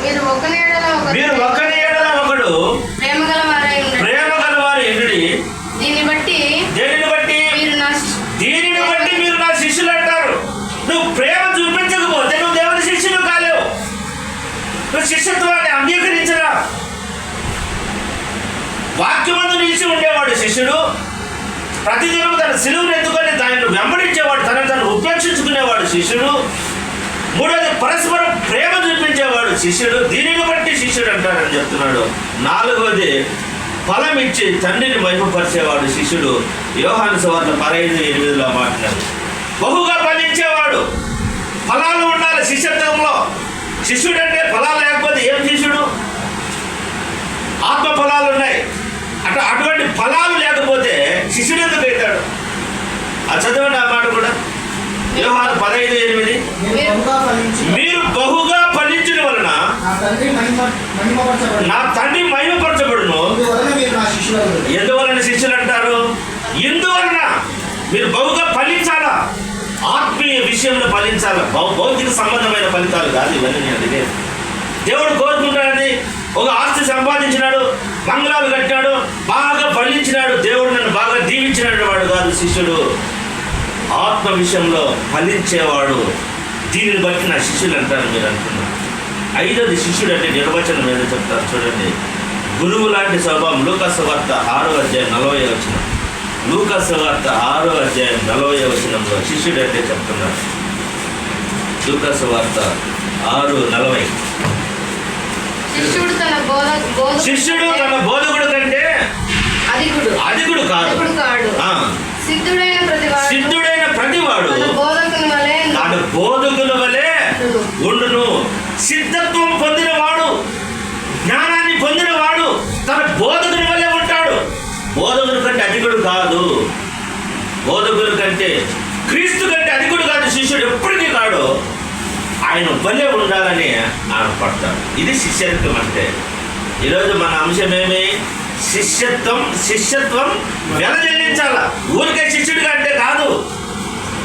మీరు ఒకని ఎడల ఒకడు ప్రేమ గలవారు ఎండుడి. దీనిని బట్టి మీరు నా శిష్యులు అంటారు. నువ్వు ప్రేమ చూపించకపోతే నువ్వు దేవుని శిష్యులు కాలేవు. నువ్వు శిష్యత్వాన్ని అంగీకరించరా. వాక్యమందు నిలిచి ఉండేవాడు శిష్యుడు. ప్రతిదినం తన సిలువను ఎత్తుకొని దానిని వెంబడించేవాడు, తను ఉపేక్షించుకునేవాడు శిష్యుడు. మూడోది పరస్పరం ప్రేమ చూపించేవాడు శిష్యుడు. దీనిని బట్టి శిష్యుడు అంటారని చెప్తున్నాడు. నాలుగోది ఫలం ఇచ్చి తండ్రిని మహిమపరిచేవాడు శిష్యుడు. యోహాను సువార్త 15:8 మాట్లాడు. బహుగా ఫలించేవాడు. ఫలాలు ఉండాలి శిష్యత్వంలో. శిష్యుడు అంటే ఫలాలు లేకపోతే ఏం శిష్యుడు? ఆత్మ ఫలాలు ఉన్నాయి. అటువంటి ఫలాలు లేకపోతే శిష్యుడు ఎందుకు అవుతాడు? అది చదవండి ఆ మాట కూడా. యోహాను 15:8 మీరు బహుగా ఫలించడం వలన నా తండ్రి మహిమపరచబడును. ఎందువలన శిష్యులు అంటారు? ఎందువలన మీరు బహుగా ఫలించాలా. ఆత్మీయ విషయంలో ఫలించాలా. భౌతిక సంబంధమైన ఫలితాలు కాదు ఇవన్నీ. నేను అడిగే దేవుడు కోరుకుంటాడని ఒక ఆస్తి సంపాదించినాడు, బంగ్లాలు కట్టాడు, బాగా ఫలించినాడు, దేవుడు నన్ను బాగా దీవించినాడు వాడు కాదు శిష్యుడు. ఆత్మ విషయంలో ఫలించేవాడు. దీనిని బట్టి నా శిష్యులు అంటారు మీరు అంటున్నారు. ఐదోది శిష్యుడు అంటే నిర్వచనం ఏదో చెప్తారు చూడండి. గురువు లాంటి స్వభావం. లూకా సువార్త 6:40. లూకా సువార్త 6:40 శిష్యుడు అంటే చెప్తున్నారు. లూకా సువార్త 6:40. శిష్యుడు తన బోధకుడు కంటే అధికుడు కాదు. సిద్ధుడైన ప్రతివాడు తన బోధకుల వలె ఉండును. సిద్ధత్వం పొందినవాడు, జ్ఞానాన్ని పొందినవాడు తన బోధకుని వలె ఉంటాడు. బోధకుని కంటే అధికుడు కాదు. బోధకుని కంటే, క్రీస్తు కంటే అధికుడు కాదు శిష్యుడు. ఎప్పటికీ కాడు. ఆయన వలె ఉండాలని ఆయన పడతాడు. ఇది శిష్యత్వం అంటే. ఈరోజు మన అంశం ఏమి? శిష్యత్వం వెల చెల్లించాలా. ఊరికే శిష్యుడిగా అంటే కాదు.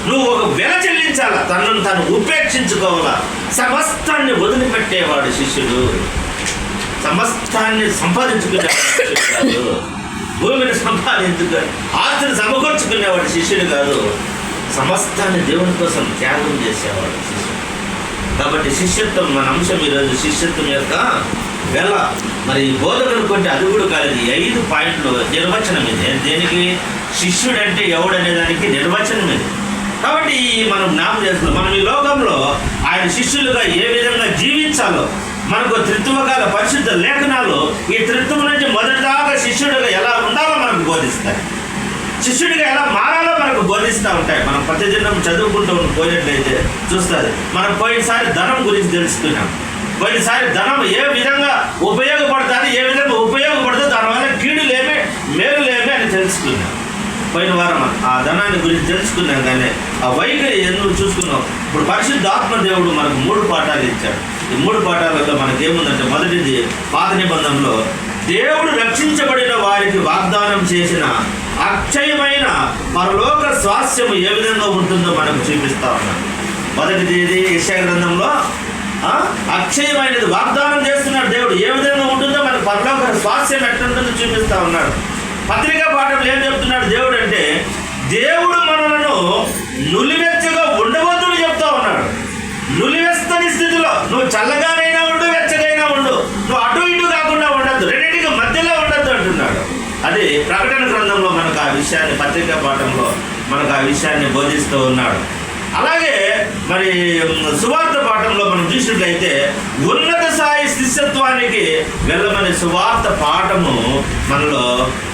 నువ్వు ఒక వెల చెల్లించాలా. తను ఉపేక్షించుకోవాలా. సమస్తాన్ని వదిలిపెట్టేవాడు శిష్యుడు. సమస్తాన్ని సంపాదించుకునేవాడు శిష్యుడు కాదు. భూమిని ఆస్తిని సమకూర్చుకునేవాడు శిష్యుడు కాదు. సమస్తాన్ని దేవుని కోసం త్యాగం చేసేవాడు శిష్యుడు. కాబట్టి శిష్యత్వం మన అంశం ఈరోజు. శిష్యత్వం యొక్క వెల. మరి బోధకుడు కొంటే అది కూడా కాదు. 5 పాయింట్లు నిర్వచనం ఇది. దేనికి? శిష్యుడు అంటే ఎవడు అనే దానికి నిర్వచనం ఇది. కాబట్టి మనం జ్ఞాపకం చేస్తున్నాం. మనం ఈ లోకంలో ఆయన శిష్యులుగా ఏ విధంగా జీవించాలో మనకు త్రిత్వకాల పరిశుద్ధ లేఖనాలు ఈ త్రిత్వం నుంచి మొదటిదాకా శిష్యుడిగా ఎలా ఉండాలో మనకు బోధిస్తాయి. శిష్యుడిగా ఎలా మారాలో మనకు బోధిస్తూ ఉంటాయి. మనం ప్రతిదినం చదువుకుంటూ పోయినట్లయితే చూస్తుంది. మనం పోయినసారి ధనం గురించి తెలుసుకున్నాం. పోయినసారి ధనం ఏ విధంగా ఉపయోగపడుతుంది, ఏ విధంగా ఉపయోగపడుతుంది, దానివల్ల కీడులేమి మేలులేమి అని తెలుసుకున్నాం. పోయిన వారం ఆ ధనాన్ని గురించి తెలుసుకున్నాం. కానీ ఆ వైఖరి ఎందుకు చూసుకున్నాం. ఇప్పుడు పరిశుద్ధాత్మ దేవుడు మనకు 3 పాఠాలు ఇచ్చాడు. ఈ 3 పాఠాలలో మనకేముందంటే, మొదటిది పాత నిబంధనలో దేవుడు రక్షించబడిన వారికి వాగ్దానం చేసిన అక్షయమైన పరలోక స్వాస్థ్యము ఏ విధంగా ఉంటుందో మనకు చూపిస్తా ఉన్నాడు. మొదటిది ఇది యెషయా గ్రంథంలో అక్షయమైనది వాగ్దానం చేస్తున్నాడు దేవుడు. ఏ విధంగా ఉంటుందో మనకు పరలోక స్వాస్థ్యం ఎట్లుంటుందో చూపిస్తా ఉన్నాడు. పత్రికా పాఠంలో ఏం చెప్తున్నాడు దేవుడు అంటే, దేవుడు మనలను నులివెచ్చగా ఉండవద్దని చెప్తా ఉన్నాడు. నులివెచ్చని స్థితిలో నువ్వు చల్లగానైనా ఉండు, వెచ్చగైనా ఉండు, నువ్వు అటు ఇటు కాకుండా ఉండద్దు, రెండింటికి మధ్యలో ఉండద్దు అంటున్నాడు. అది ప్రకటన గ్రంథంలో మనకు ఆ విషయాన్ని, పత్రికా పాఠంలో మనకు ఆ విషయాన్ని బోధిస్తూ ఉన్నాడు. అలాగే మరి సువార్త పాఠంలో మనం చూసినట్లయితే ఉన్నత స్థాయి శిష్యత్వానికి వెళ్ళమని సువార్త పాఠము మనలో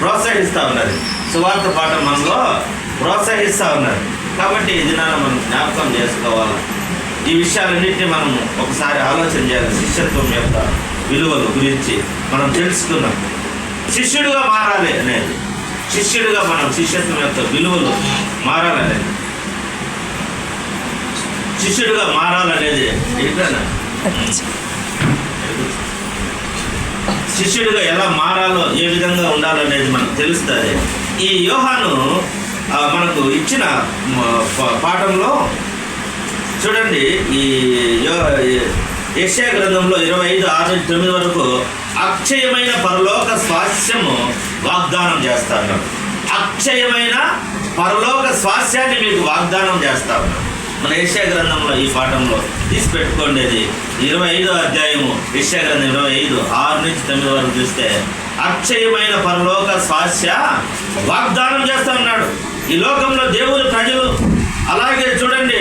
ప్రోత్సహిస్తూ ఉన్నది. సువార్త పాఠం మనలో ప్రోత్సహిస్తూ ఉన్నది. కాబట్టి ఇది మనం జ్ఞాపకం చేసుకోవాలి. ఈ విషయాలన్నింటినీ మనం ఒకసారి ఆలోచన చేయాలి. శిష్యత్వం యొక్క విలువల గురించి మనం తెలుసుకున్నాం. శిష్యుడిగా మారాలి అనేది, శిష్యుడిగా మనం శిష్యత్వం యొక్క విలువలు మారాలనేది, శిష్యుడిగా మారాలనేది ఏంటన్నా, శిష్యుడిగా ఎలా మారాలో, ఏ విధంగా ఉండాలనేది మనకు తెలుస్తుంది. ఈ యోహాను మనకు ఇచ్చిన పాఠంలో చూడండి, ఈ యెషయా గ్రంథంలో 25:6-9 వరకు అక్షయమైన పరలోక స్వాస్యము వాగ్దానం చేస్తా ఉన్నాడు. అక్షయమైన పరలోక స్వాస్యాన్ని మీకు వాగ్దానం చేస్తా ఉన్నాడు. మన యెషయా గ్రంథంలో ఈ పాఠంలో తీసి పెట్టుకోండి. అది 25వ అధ్యాయము యెషయా గ్రంథం 25:6-9 వరకు చూస్తే అక్షయమైన పరలోక స్వాస్య వాగ్దానం చేస్తా ఉన్నాడు. ఈ లోకంలో దేవుని ప్రజలు అలాగే చూడండి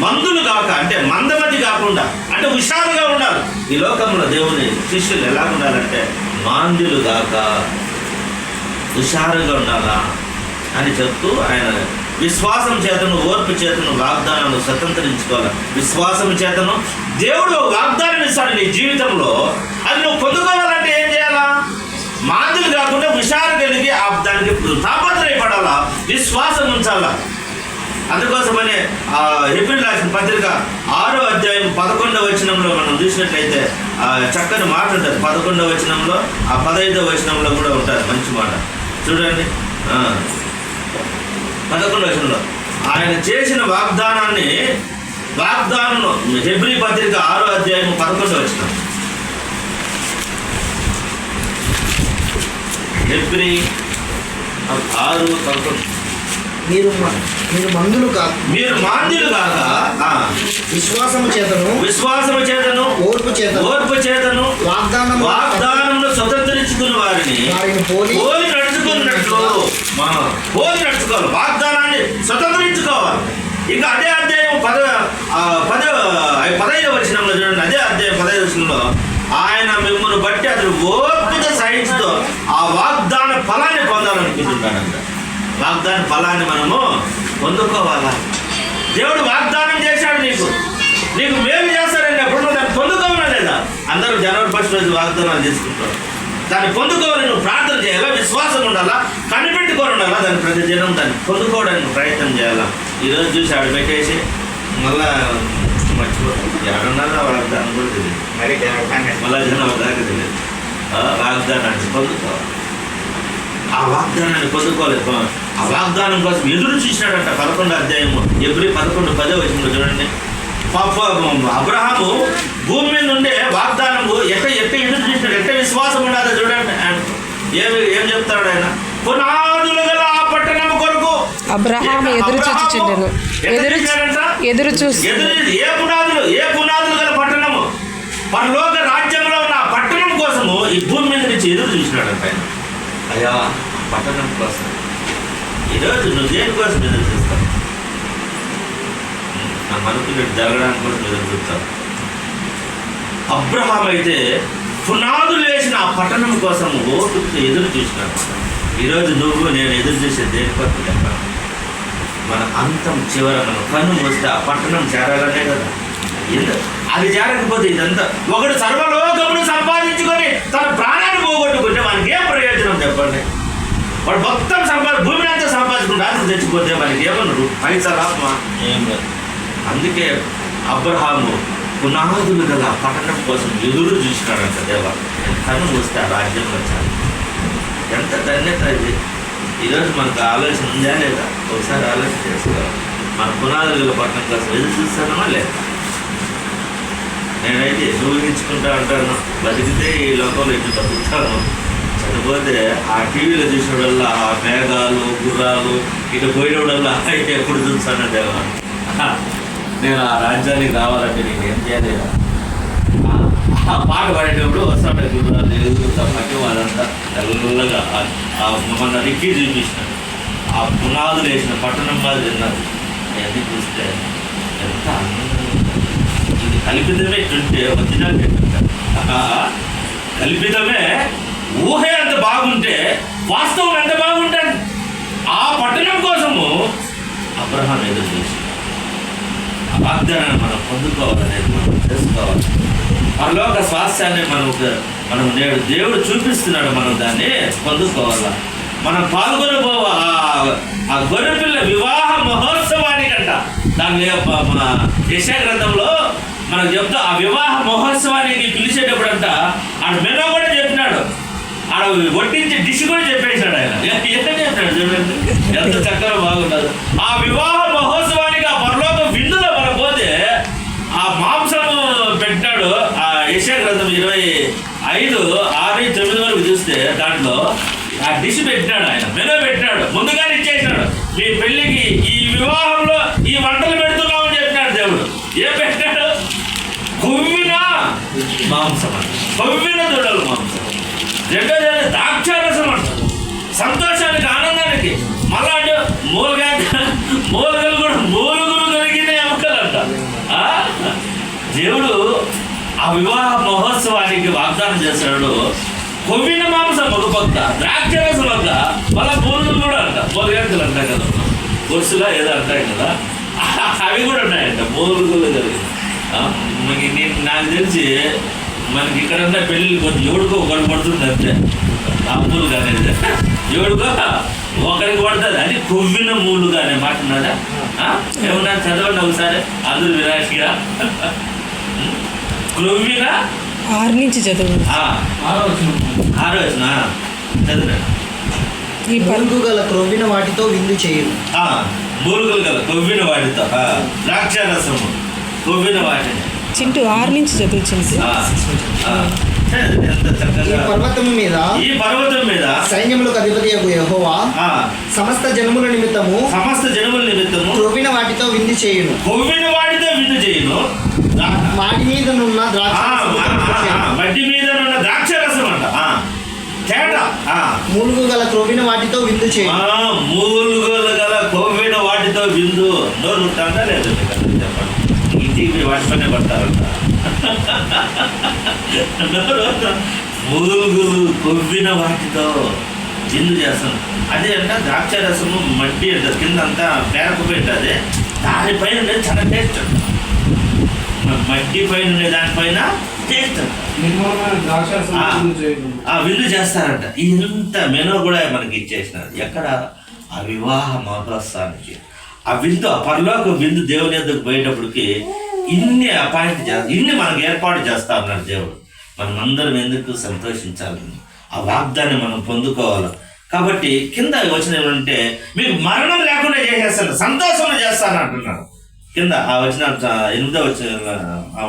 మందులు కాక, అంటే మందమతి కాకుండా, అంటే హుషారుగా ఉండాలి. ఈ లోకంలో దేవుని శిష్యులు ఎలా ఉండాలంటే మాంద్యులు కాక హుషారుగా ఉండాలా అని చెప్తూ ఆయన విశ్వాసం చేతను ఓర్పు చేతను వాగ్దానాన్ని స్వతంత్రించుకోవాలి. విశ్వాసం చేతను దేవుడు వాగ్దానం ఇస్తాడు నీ జీవితంలో. అది నువ్వు పొందుకోవాలంటే ఏం చేయాలా? మాంద్యులు కాకుండా హుషారు కలిగి దానికి తాపత్రయపడాలా, విశ్వాసం ఉంచాలా. అందుకోసమనే హెబ్రీయులకు రాసిన పత్రిక 6వ అధ్యాయం 11వ వచనంలో మనం చూసినట్లయితే చక్కని మాట ఉంటుంది. 11వ వచనంలో 15వ వచనంలో కూడా ఉంటుంది మంచి మాట. చూడండి 11వ వచనంలో ఆయన చేసిన వాగ్దానం హెబ్రీ పత్రిక 6వ అధ్యాయం 11వ వచనం. హెబ్రీ 6:11 మీరు మాంద్యులు కాక విశ్వాసము చేతను ఓర్పు చేతను వాగ్దానమును స్వతంత్రించుకున్న వారిని పోలి నడుచుకున్నట్లు పోలి నడుచుకోవాలి. వాగ్దానాన్ని స్వతంత్రించుకోవాలి. ఇక అదే అధ్యాయం 15వ వచనంలో చూడండి. అదే అధ్యాయం 15వ వచనంలో ఆయన మిమ్మల్ని బట్టి అతను ఓర్పుగా సహించుతో ఆ వాగ్దాన ఫలాన్ని పొందాలనుకుంటున్నాడంట. వాగ్దాన ఫలాన్ని మనము పొందుకోవాలా? దేవుడు వాగ్దానం చేశాడు, నీకు మేలు చేస్తాడండి. అప్పుడు దాన్ని పొందుకోవాలా లేదా? అందరూ జనవరి 1 రోజు వాగ్దానాలు చేసుకుంటారు. దాన్ని పొందుకోవాలి. నువ్వు ప్రార్థన చేయాలా, విశ్వాసం ఉండాలా, కనిపెట్టుకొని ఉండాలా. దాన్ని ప్రతి జనం దాన్ని పొందుకోవడానికి ప్రయత్నం చేయాలా. ఈరోజు చూసి ఆడ పెట్టేసి మళ్ళా మర్చిపోతాం. ఎవరన్నారో వాగ్దానం కూడా తెలియదు, మళ్ళా జనం దాకా తెలియదు. వాగ్దానాన్ని పొందుకోవాలి. ఆ వాగ్దానాన్ని పొందుకోలేదు. ఆ వాగ్దానం కోసం ఎదురు చూసినాడంట. 11వ అధ్యాయము హెబ్రీ 11:10 వచనంలో చూడండి. అబ్రహాము భూమి మీద ఉండే వాగ్దానము ఎట్ట ఎదురు చూసినాడు, ఎట్ట విశ్వాసం ఉండాలో చూడండి. ఏం చెప్తాడు ఆయన? పునాదులు గల ఆ పట్టణం కొరకు అబ్రహాము ఎదురు చూసి ఏ పునాదులు గల పట్టణము, పరలోక రాజ్యంలో ఉన్న పట్టణం కోసము ఈ భూమి మీద నుంచి ఎదురు చూసినాడంట ఆయన. అయ్యా పట్టణం కోసం. ఈరోజు నువ్వు దేనికోసం ఎదురు చూస్తావు? నా అనుకున్నట్టు జరగడానికి కోసం ఎదురు చూస్తావు. అబ్రహాం అయితే పునాదులు వేసిన ఆ పట్టణం కోసం ఓపికతో ఎదురు చూసినాడు. ఈరోజు నువ్వు నేను ఎదురు చూసే దేనికోసం చెప్పాను? మన అంతం చివర మనం కన్ను మూస్తే ఆ పట్టణం చేరాలనే కదా. అది చేరకపోతే ఇదంతా ఒకడు సర్వలోకమును సంపాదించుకొని తన ప్రాణాన్ని పోగొట్టుకుంటే మనకి ఏం ప్రయోజనం చెప్పండి? వాడు మొత్తం భూమిని అంతా సంపాదించుకుంటే రాత్రి తెచ్చిపోతే మనకి ఏమన్నారు? పైసలాత్మ ఏం లేదు. అందుకే అబ్రహాము పునాదులు గల పట్టణం కోసం ఎదురు చూసినాడంట. దేవా కన్ను మూస్తే ఆ రాజ్యంలో వచ్చాను. ఎంత ధన్యత ఇది! ఈరోజు మనకు ఆలోచన ఉందా లేదా? ఒకసారి ఆలోచన చేసుకోవాలి. మన పునాదులు గల పట్టణం కోసం ఎదురు చూస్తానమా లేదా? నేనైతే ఊహించుకుంటా అంటాను, బతికితే ఈ లోకంలో ఇటు బతుకుతాను, చనిపోతే ఆ టీవీలో చూసినోడల్లా ఆ మేఘాలు గుర్రాలు ఇటు పోయినోడల్లా అయితే ఎప్పుడు చూస్తాను దేవా. నేను ఆ రాజ్యానికి రావాలంటే నేను ఏం చేయాలి? ఆ పాట పాడేటప్పుడు వస్తాడు గుర్రాలు ఎదుగుతా పట్టి వాళ్ళంతా తెల్లగా మన రిక్కి చూపించినాడు. ఆ పునాదులు వేసిన పట్టణం వాళ్ళు తిన్నారు. అన్నీ చూస్తే ఎంత ఇది కల్పితమే ఇట్టుంటే ఒరిజినల్ కల్పితమే. ఊహ ఎంత బాగుంటే వాస్తవం ఎంత బాగుంటుంది. ఆ పట్టణం కోసము అబ్రహాం ఎదురు చూసి ఆ వాగ్దానాన్ని మనం పొందుకోవాలనేది మనం చేసుకోవాలి. పరలోక స్వాస్థ్యాన్ని మనం నేడు దేవుడు చూపిస్తున్నాడు. మనం దాన్ని పొందుకోవాలా. మనం పాల్గొని ఆ గొర్రెపిల్ల వివాహ మహోత్సవానికంట. దాని మన యెషయా గ్రంథంలో మనకు చెప్తా ఆ వివాహ మహోత్సవానికి పిలిచేటప్పుడంట ఆడ మెనూ కూడా చెప్పినాడు. ఆడ వడ్డించే డిష్ కూడా చెప్పేశాడు ఆయన. ఏం చెప్పాడు చూడండి, ఎంత చక్కగా బాగుంటుంది. ఆ వివాహ మహోత్సవానికి ఆ పరలోక విందులో మనం పోతే ఆ మాంసము యెషయా గ్రంథం 25:6-9 వరకు చూస్తే దాంట్లో ఆ డిష్ పెట్టినాడు, ఆయన మెనూ పెట్టినాడు, ముందుగానే ఇచ్చేసినాడు. మీ పెళ్ళికి ఈ వివాహంలో ఈ వంటలు పెడుతున్నామని చెప్పినాడు దేవుడు. ఏం పెట్టినాడు? కొవ్విన మాంసం అంట, కొవ్విన దొడలు మాంసం. రెండోది ద్రాక్షారసం అంట, సంతోషానికి ఆనందానికి. మళ్ళా అంటే మూలగలు కూడా మూలుగులు కలిగిన ఎముకలంట. దేవుడు ఆ వివాహ మహోత్సవానికి వాగ్దానం చేస్తాడు. కొవ్విన మాంసం ఒక పక్క, ద్రాక్షరసం ఒక, మళ్ళా మూలుగులు కూడా అంట, మూలగంటలు అంటాయి కదా, గొలుసులా ఏదో అంటాయి కదా, అవి కూడా ఉన్నాయంట మూలుగులు కలిగి. నాకు తెలిసి మనకి ఇక్కడన్నా పెళ్ళి కొంచెం ఎవడికో ఒకటి పడుతుంది అంతే, అప్పులు కానీ ఎవడికో ఒకరికి పడుతుంది. అది కొవ్విన మూలుగా అనే మాట ఉన్నదా? ఏమన్నా చదవండి ఒకసారి అందరూ విరాశిగా. కొవ్విన 6 నుంచి చదువు. 6 చదివిన ఈ మూలుగు గల క్రొవ్విన వాటితో విందు చేయు. మూలుగులు గల కొవ్విన వాటితో, ద్రాక్షారసము కొవ్విన వాటిని. చింటూ 6 నుంచి చదువు చింటూ. ఈ పర్వతము మీద సైన్యములకు అధిపతి యెహోవా సమస్త జనముల నిమిత్తము క్రొవ్విన వాటితో విందు చేయును. మాడి మీదనున్న ద్రాక్షరసం అంట. మూలుగు గల క్రొవ్విన వాటితో విందు చేయును. మూలుగులు గల కొవ్విన వాటితో విందు. నోరు ఉంటాందా లేదు చెప్పండి. ఇంటికి వాటిపైనే పడతారంట. మూలుగులు కొవ్విన వాటితో విందు చేస్తాను. అదే అంట ద్రాక్షరసము మట్టి అంట, కింద అంతా పేరకపోయింది. దానిపైన చాలా టేస్ట్ అంట. మట్టి పైన ఉండే దానిపైన టేస్ట్ అంట. విందు చేస్తారంట. ఇంత మెనూ కూడా మనకి ఇచ్చేసినారు. ఎక్కడ? ఆ వివాహ మహోత్సవానికి ఆ విందు, ఆ పరలోక విందు దేవుని ఎదుగు పోయేటప్పటికి ఇన్ని అపాయింట్ చేస్తారు, ఇన్ని మనకు ఏర్పాటు చేస్తా ఉన్నాడు దేవుడు. మనం అందరం ఎందుకు సంతోషించాలని, ఆ వాగ్దాన్ని మనం పొందుకోవాలి. కాబట్టి కింద వచనం ఏమంటే మీకు మరణం లేకుండా చేసేస్తాను, సంతోషం చేస్తాను అంటున్నాడు. కింద ఆ వచన 8వ వచన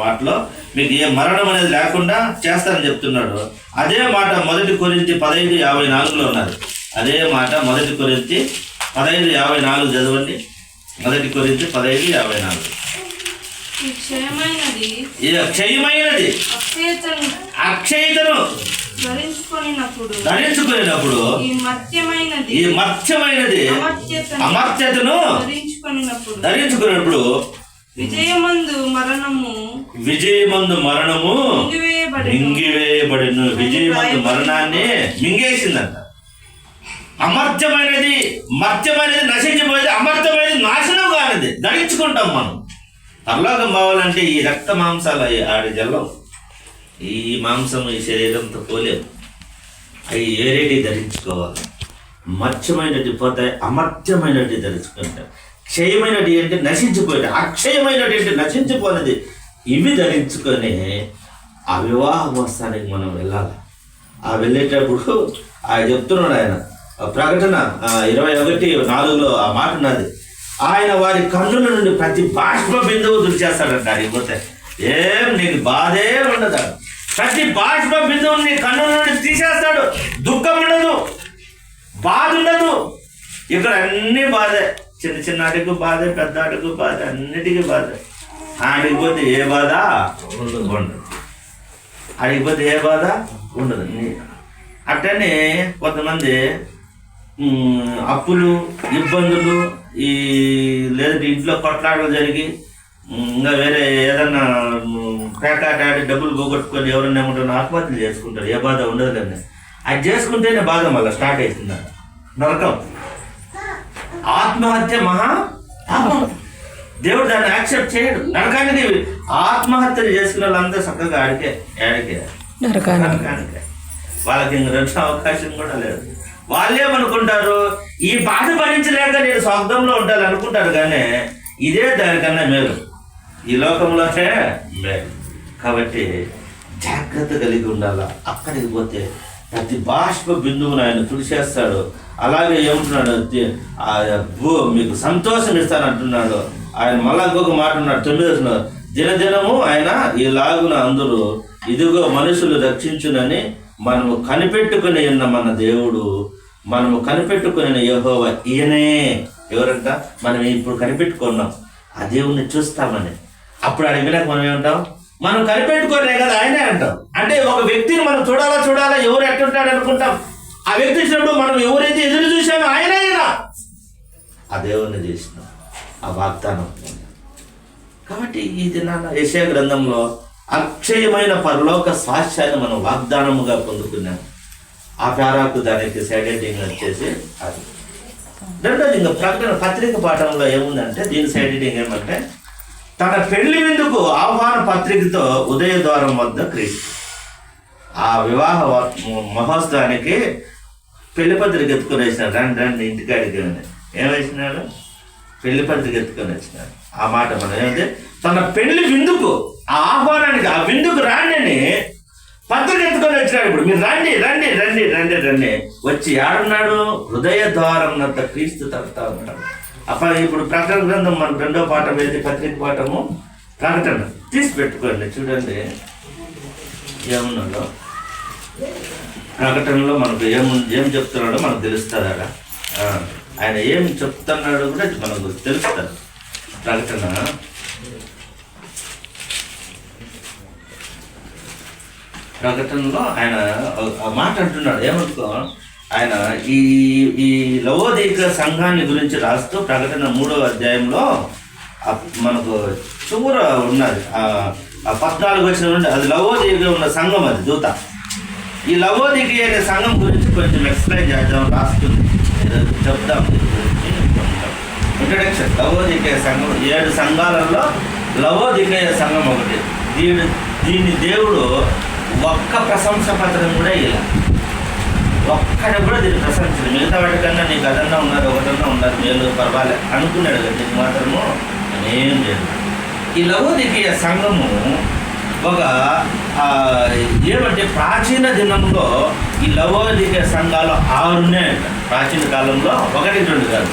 వాటిలో మీకు ఏ మరణం అనేది లేకుండా చేస్తానని చెప్తున్నాడు. అదే మాట 1 కొరింథీ 15:54 ఉన్నది. అదే మాట 1 కొరింథీ 15:54 చదవండి. 1 కొరింథీ 15:54. క్షయమైనది అక్షయతను ధరించుకునేటప్పుడు ఈ మత్స్యమైనది అమర్త్యతను ధరించుకునేటప్పుడు విజయమందు మరణము మింగివేయబడిను. విజయమందు మరణాన్ని మింగేసిందంట. మర్త్యమైనది నశించిపోయేది, అమర్త్యమైనది నాశనం కానిది ధరించుకుంటాం మనం. పరలోకం పోవాలంటే ఈ రక్త మాంసాలు ఆడి జల్లం, ఈ మాంసం ఈ శరీరంతో పోలేము. అవి ఏరేటి ధరించుకోవాలి. మత్స్యమైనటి పోతాయి, అమర్త్యమైనటి ధరించుకుంటారు. క్షయమైనటి అంటే నశించిపోయేది, అక్షయమైనటి అంటే నశించిపోయినది. ఇవి ధరించుకొని ఆ వివాహ మోస్తానికి మనం వెళ్ళాలి. ఆ వెళ్ళేటప్పుడు ఆయన చెప్తున్నాడు, ఆయన ప్రకటన 21:4 ఆ మాట ఉన్నది. ఆయన వారి కన్నుల నుండి ప్రతి బాష్ప బిందువు దురిచేస్తాడంట. అడిగిపోతే ఏం నీకు బాధే ఉండదు. ప్రతి బాష్ప బిందువుని నీ కన్నుల నుండి తీసేస్తాడు. దుఃఖం ఉండదు, బాధ ఉండదు. ఇక్కడ అన్ని బాధే, చిన్న ఆటకు బాధ, పెద్ద ఆటకు బాధ, అన్నిటికీ బాధ. ఆడిపోతే ఏ బాధ ఉండదు. ఆడిపోతే ఏ బాధ ఉండదు. అట్టనే కొంతమంది అప్పులు, ఇబ్బందులు, లేదంటే ఇంట్లో కొట్లాటలు జరిగి ఇంకా వేరే ఏదన్నా పేకాట ఆడి డబ్బులు పోగొట్టుకొని ఎవరన్నా ఏమంటారు ఆత్మహత్యలు చేసుకుంటారు. ఏ బాధ ఉండదు కానీ అది చేసుకుంటేనే బాధ మళ్ళీ స్టార్ట్ అవుతుంది. నరకం, ఆత్మహత్య మహా పాపం. దేవుడు దాన్ని యాక్సెప్ట్ చేయడు. నరకానికి ఆత్మహత్యలు చేసుకున్న వాళ్ళంతా చక్కగా ఆడికే నరకానికే. వాళ్ళకి ఇంక రెండో అవకాశం కూడా లేదు. వాళ్ళేమనుకుంటారు, ఈ బాధ భరించలేక నేను స్వర్గంలో ఉంటాను అనుకుంటారు. కానీ ఇదే దానికన్నా మేలు, ఈ లోకంలోనే మేలు. కాబట్టి జాగ్రత్త కలిగి ఉండాల. అక్కడికి పోతే ప్రతి బాష్ప బిందువును ఆయన తుడిచేస్తాడు. అలాగే ఏమంటున్నాడు, మీకు సంతోషం ఇస్తానంటున్నాడు ఆయన. మళ్ళా ఇంకొక మాట ఉన్నాడు 9వ దినదినము ఆయన ఇలాగున అందరూ ఇదిగో మనుషులు రక్షించునని మనము కనిపెట్టుకుని ఉన్న మన దేవుడు, మనము కనిపెట్టుకుని యెహోవా ఈయనే. ఎవరంట? మనం ఇప్పుడు కనిపెట్టుకున్నాం ఆ దేవుణ్ణి చూస్తామని. అప్పుడు అడిగినాక మనం ఏమంటాం? మనం కనిపెట్టుకోలే కదా ఆయనే అంటాం. అంటే ఒక వ్యక్తిని మనం చూడాలా ఎవరు ఎట్టుంటాడు అనుకుంటాం. ఆ వ్యక్తి వచ్చినప్పుడు మనం ఎవరైతే ఎదురు చూసామో ఆయనే కదా ఆ దేవుణ్ణి చేసినాం, ఆ వాగ్దానం. కాబట్టి ఈ దినాన యెషయా గ్రంథంలో అక్షయమైన పరలోక స్వాస్థ్యాన్ని మనం వాగ్దానముగా పొందుకున్నాం. ఆ పేరాకు దానికి సైడ్ ఎడిటింగ్ వచ్చేసి అది. రెండోది ఇంకా ప్రకటన పత్రిక పాఠంలో ఏముందంటే దీని సైడ్ ఎడిటింగ్ ఏమంటే తన పెళ్లి విందుకు ఆహ్వాన పత్రికతో ఉదయ ద్వారం వద్ద క్రీస్తు. ఆ వివాహ మహోత్సవానికి పెళ్లి పత్రిక ఎత్తుకొని వచ్చినాడు. రండి ఇంటికాడికి ఏమేసినాడు? పెళ్లి పత్రిక ఎత్తుకొని వచ్చినాడు. ఆ మాట మనం ఏమంటే తన పెళ్లి విందుకు, ఆ ఆహ్వానానికి, ఆ విందుకు రాండి అని పత్రిక ఎత్తుకొని వచ్చినాడు. ఇప్పుడు మీరు రండి రండి రండి రండి రండి వచ్చి ఆడున్నాడు హృదయ ద్వారం నంత క్రీస్తు తడతా ఉన్నాడు. ఇప్పుడు ప్రకటన గ్రంథం మన రెండో పాఠం ఏది? పత్రిక పాఠము ప్రకటన తీసి పెట్టుకోండి, చూడండి ఏమున్నాడో. ప్రకటనలో మనకు ఏం చెప్తున్నాడో మనకు తెలుస్తుంది. అక్కడ ఆయన ఏం చెప్తున్నాడో కూడా మనకు తెలుస్తుంది. ప్రకటనలో ఆయన మాట అంటున్నాడు. ఏమనుకో ఆయన ఈ లవోదిక సంఘాన్ని గురించి రాస్తూ ప్రకటన 3వ అధ్యాయంలో మనకు చూర ఉన్నది. ఆ 14 వచ్చిన నుండి అది లవోదిక ఉన్న సంఘం, అది దూత. ఈ లవోదిక అనే సంఘం గురించి కొంచెం ఎక్స్ప్లెయిన్ చేద్దాం, రాస్తుంది చెప్దాం. ఇంట్రడక్షన్. లవోదికేయ సంఘం 7 సంఘాలలో లవోదికేయ సంఘం ఒకటి. దీన్ని దేవుడు ఒక్క ప్రశంస పత్రం కూడా ఇలా ఒక్కడ కూడా దీన్ని ప్రశంసలు. మిగతా వాటికన్నా నీకు అదన్నా ఉన్నారు, ఒకటన్నా ఉన్నారు, మేలు పర్వాలేదు అనుకున్నాడు కదా, దీనికి మాత్రము ఏం లేదు. ఈ లవోదికేయ సంఘము ఒక ఏమంటే ప్రాచీన దినంలో ఈ లవోదికేయ సంఘాలు 6 ఉన్నాయంట. ప్రాచీన కాలంలో 1, 2 కాదు,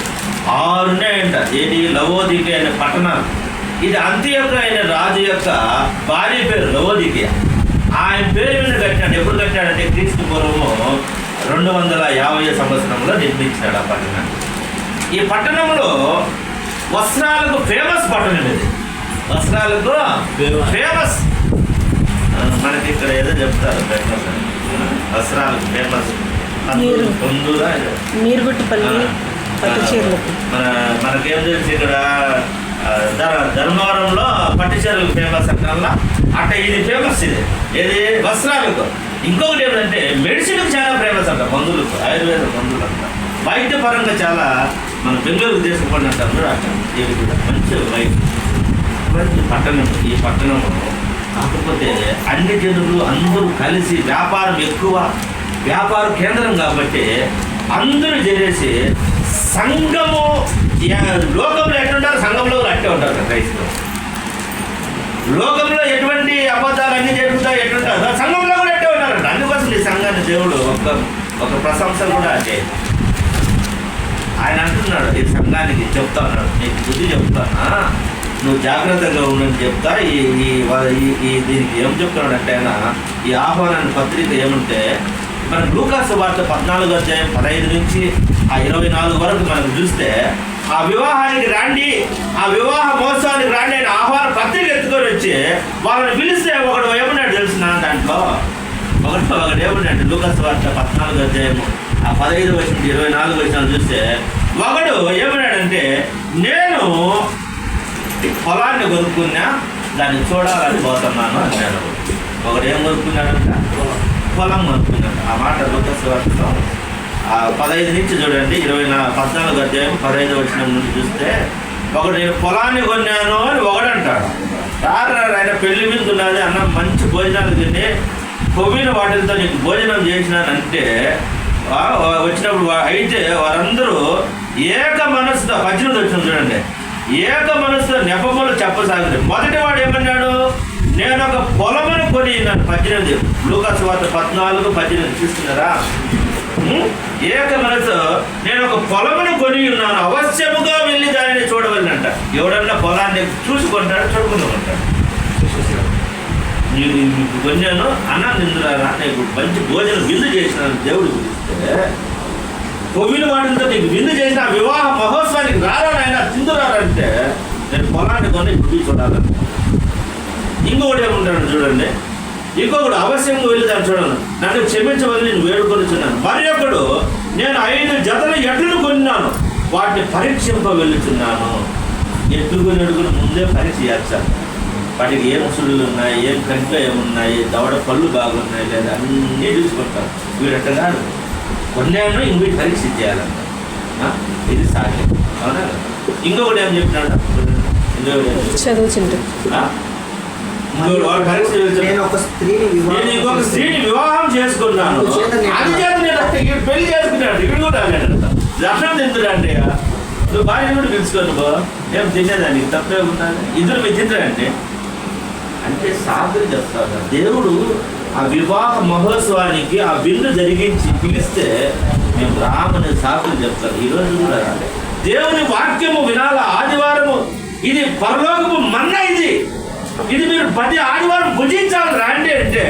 6 ఉన్నాయంట. ఏది? లవోదికేయ అనే పట్టణాలు. ఇది అంత్యోకయ అయిన రాజు యొక్క భార్య పేరు లవోదికేయ. ఆయన పేరు మీద కట్టినాడు. ఎప్పుడు కట్టినాడంటే క్రీస్తు పూర్వము 250 సంవత్సరంలో నిర్మించాడు ఆ పట్టణాన్ని. ఈ పట్టణంలో వస్త్రాలకు ఫేమస్ పట్టణం ఇది. వస్త్రాలకు ఫేమస్. మనకి ఇక్కడ ఏదో చెప్తారు ఫేమస్, వస్త్రాలకు ఫేమస్. మనకేం తెలుసు ఇక్కడ ధర్మవరంలో పట్టు చీరలకు ఫేమస్ అంటారా, అట్ట ఇది ఫేమస్. ఇది ఏది? వస్త్రాలకు. ఇంకొకటి ఏమిటంటే మెడిసిన్కి చాలా ఫేమస్ అంట, మందులకు, ఆయుర్వేద మందులు అంట. వైద్య పరంగా చాలా మన బెంగళూరు తీసుకుపోండి అంటారు. అట్ట ఇది కూడా మంచి మంచి పట్టణం ఈ పట్టణం. కాకపోతే అన్ని జనులు అందరూ కలిసి వ్యాపారం ఎక్కువ, వ్యాపార కేంద్రం కాబట్టి అందరూ చేరేసి సంఘము. లోకంలో ఎట్టుంటారు? సంఘంలో అట్టే ఉంటారు క్రైస్తవులు. లోకంలో ఎటువంటి అబద్ధాలు అన్ని జరుగుతాయి ఎట్టుంటారు, సంఘంలో కూడా అట్టే ఉంటారంట. అందుకోసం ఈ సంఘాన్ని దేవుడు ఒక ప్రశంస కూడా అట్టే ఆయన అంటున్నాడు. ఈ సంఘానికి చెప్తా ఉన్నాడు, నీకు బుద్ధి చెప్తానా, నువ్వు జాగ్రత్తగా ఉండని చెప్తా. దీనికి ఏం చెప్తున్నాడు అంటే ఆయన ఈ ఆహ్వానాన్ని పత్రిక ఏమంటే మన లూకా సువార్త 14వ అధ్యాయం 15 నుంచి 24 వరకు మనం చూస్తే ఆ వివాహానికి రండి, ఆ వివాహ మహోత్సవానికి రండి అని ఆహ్వాన పత్రిక ఎత్తుకొని వచ్చి వాళ్ళని పిలిస్తే ఒకడు ఏమన్నాడు తెలిసిన దాంట్లో ఒకటి ఏమన్నాడు? లూకా సువార్త 14వ అధ్యాయం 15 వచనం 24 వచనాలు చూస్తే ఒకడు ఏమన్నాడంటే నేను పొలాన్ని కొనుక్కున్నా, దాన్ని చూడాలని పోతున్నాను అన్నాడు. ఒకడు ఏం కొనుక్కున్నాడంట? పొలం కొనుక్కున్నాడు. ఆ మాట లూకా సువార్తలో 15 నుంచి చూడండి, 14వ అధ్యాయం 15 వచనం నుండి చూస్తే ఒకడు నేను పొలాన్ని కొన్నాను అని ఒకడు అంటాడు. ఆయన పెళ్లి మీద ఉన్నది అన్న మంచి భోజనాలు తిని కొవ్విన వాటితో నీకు భోజనం చేసినానంటే వచ్చినప్పుడు అయితే వారందరూ ఏక మనసుతో 18 వచ్చిన చూడండి, ఏక మనసుతో నెపములు చెప్పసాగింది. మొదటి వాడు ఏమన్నాడు? నేను ఒక పొలమును కొని నన్ను 18. లూకా సువార్త 14:18 చూస్తున్నారా? ఏక మనసు నేను ఒక పొలమును కొని ఉన్నాను, అవశ్యముగా వెళ్ళి దానిని చూడవలనంట. ఎవడన్నా పొలాన్ని చూసుకుంటాడు, చూడకుండా ఉంటాడు. నీకు కొన్నాను అన్నా నిందురారా నీకు మంచి భోజనం విందు చేసినాను దేవుడు పిలిస్తే కొవ్విన వాటితో నీకు విందు చేసిన వివాహ మహోత్సవానికి రారాడైనా తిందురారంటే నేను పొలాన్ని కొని గుడి చూడాలని. ఇంకొకటి ఏముంటాడు చూడండి, ఇంకొకడు అవశ్యంగా వెళ్ళిదాన్ని చూడండి, నన్ను క్షమించమని నేను వేడుకొనిచున్నాను. మరి ఒకడు నేను 5 జతల ఎడ్లను కొన్నాను, వాటిని పరీక్షింప వెళ్ళుచున్నాను. ఎడ్లు కొనేడుకుని ముందే పరీక్ష చేస్తాను, వాటికి ఏం సుడులు ఉన్నాయి, ఏం కంట్లో ఏమున్నాయి, దవడ పళ్ళు బాగున్నాయి లేదా అన్నీ చూసుకుంటాను. వీడట్ట కాదు, కొన్నాను ఇంకొకటి పరీక్ష చేయాలంట. ఇది సాగే అవునా? ఇంకొకటి ఏం చెప్పినాడు, చదువుచుంటు వాడు పరీక్ష నేను ఒక స్త్రీని నేను ఇంకొక స్త్రీని వివాహం చేసుకున్నాను, అది చేత నేను పెళ్లి చేసుకున్నాడు. ఇక్కడ కూడా దర్శనం తింటున్నాండి, నువ్వు భార్య కూడా పిలుచుకోను బో, ఏం తినేదానికి తప్పే ఉండాలి, ఇద్దరు మీరు తింటారంటే అంటే సాగులు చెప్తారు. దేవుడు ఆ వివాహ మహోత్సవానికి ఆ విందు జరిగించి పిలిస్తే మేము రామని సాకులు చెప్తారు. ఈరోజు కూడా దేవుని వాక్యము వినాల, ఆదివారము ఇది పరలోకము మన్నా, ఇది మీరు 10 ఆదివారం భుజించాలి రాండి అంటే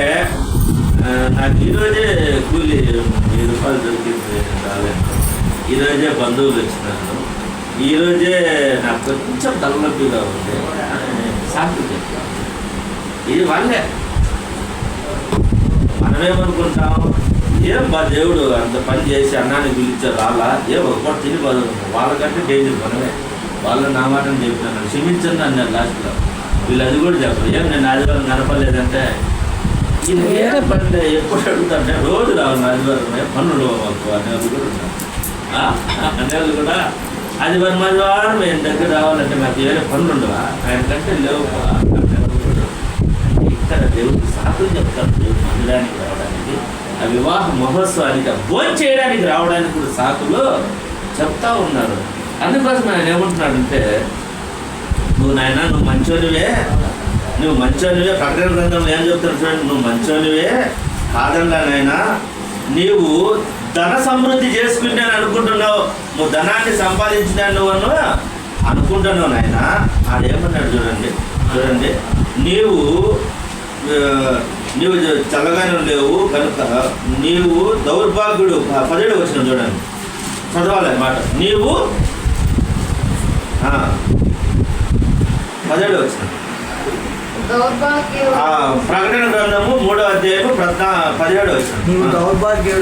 నాకు ఈరోజే కూలి 1000 రూపాయలు దొరికింది రాలేదు, ఈరోజే బంధువులు వచ్చినారు, ఈరోజే నాకు కొంచెం తలనొప్పిగా ఉంది సాకులు చెప్తాను. ఇది వాళ్ళే. మనమేమనుకుంటాం, ఏం బా దేవుడు అంత పని చేసి అన్నాన్ని పిలిచారు రాలా, ఏం ఒకటి తిని వాళ్ళకంటే డేంజర్ మనమే. వాళ్ళు నా మాటను చెప్పినాను, క్షమించండి అన్నారు లాస్ట్లో. వీళ్ళు అది కూడా చెప్పరు, ఏం నేను ఆదివారం నడపలేదంటే ఇది వేరే పని ఎప్పుడు అడుగుతాంటే రోజు రావాలి ఆదివారమే పన్నులు మాకు అనేవాళ్ళు కూడా ఉన్నారు. అనేవాళ్ళు కూడా ఆదివారం మేము దగ్గర రావాలంటే మాకు వేరే పనులు ఉండవా, ఆయనకంటే లేవు. ఇక్కడ దేవుడికి సాకులు చెప్తారు. దేవుడు మందిరానికి రావడానికి, ఆ వివాహ మహోత్సవానికి భోజనం చేయడానికి రావడానికి కూడా సాకులు చెప్తా ఉన్నారు. అందుకోసం ఆయన ఏమంటున్నాడంటే, నువ్వు నాయన నువ్వు మంచోనివే, ప్రకటన గ్రంథంలో ఏం చెప్తాడు చూడండి, నువ్వు మంచోనివే కాదండా నాయనా, నీవు ధన సమృద్ధి చేసుకుంటాను అనుకుంటున్నావు, నువ్వు ధనాన్ని సంపాదించినాను నువ్వు అనుకుంటున్నావు నాయన. ఆడేమన్నాడు చూడండి, నీవు చల్లగానే లేవు కనుక నీవు దౌర్భాగ్యుడు. 17 వచ్చిన చూడండి, చదవాలి మాట, నీవు 17 వచ్చిన ప్రకటన గ్రంథము 3వ అధ్యాయము 17 వచ్చిన,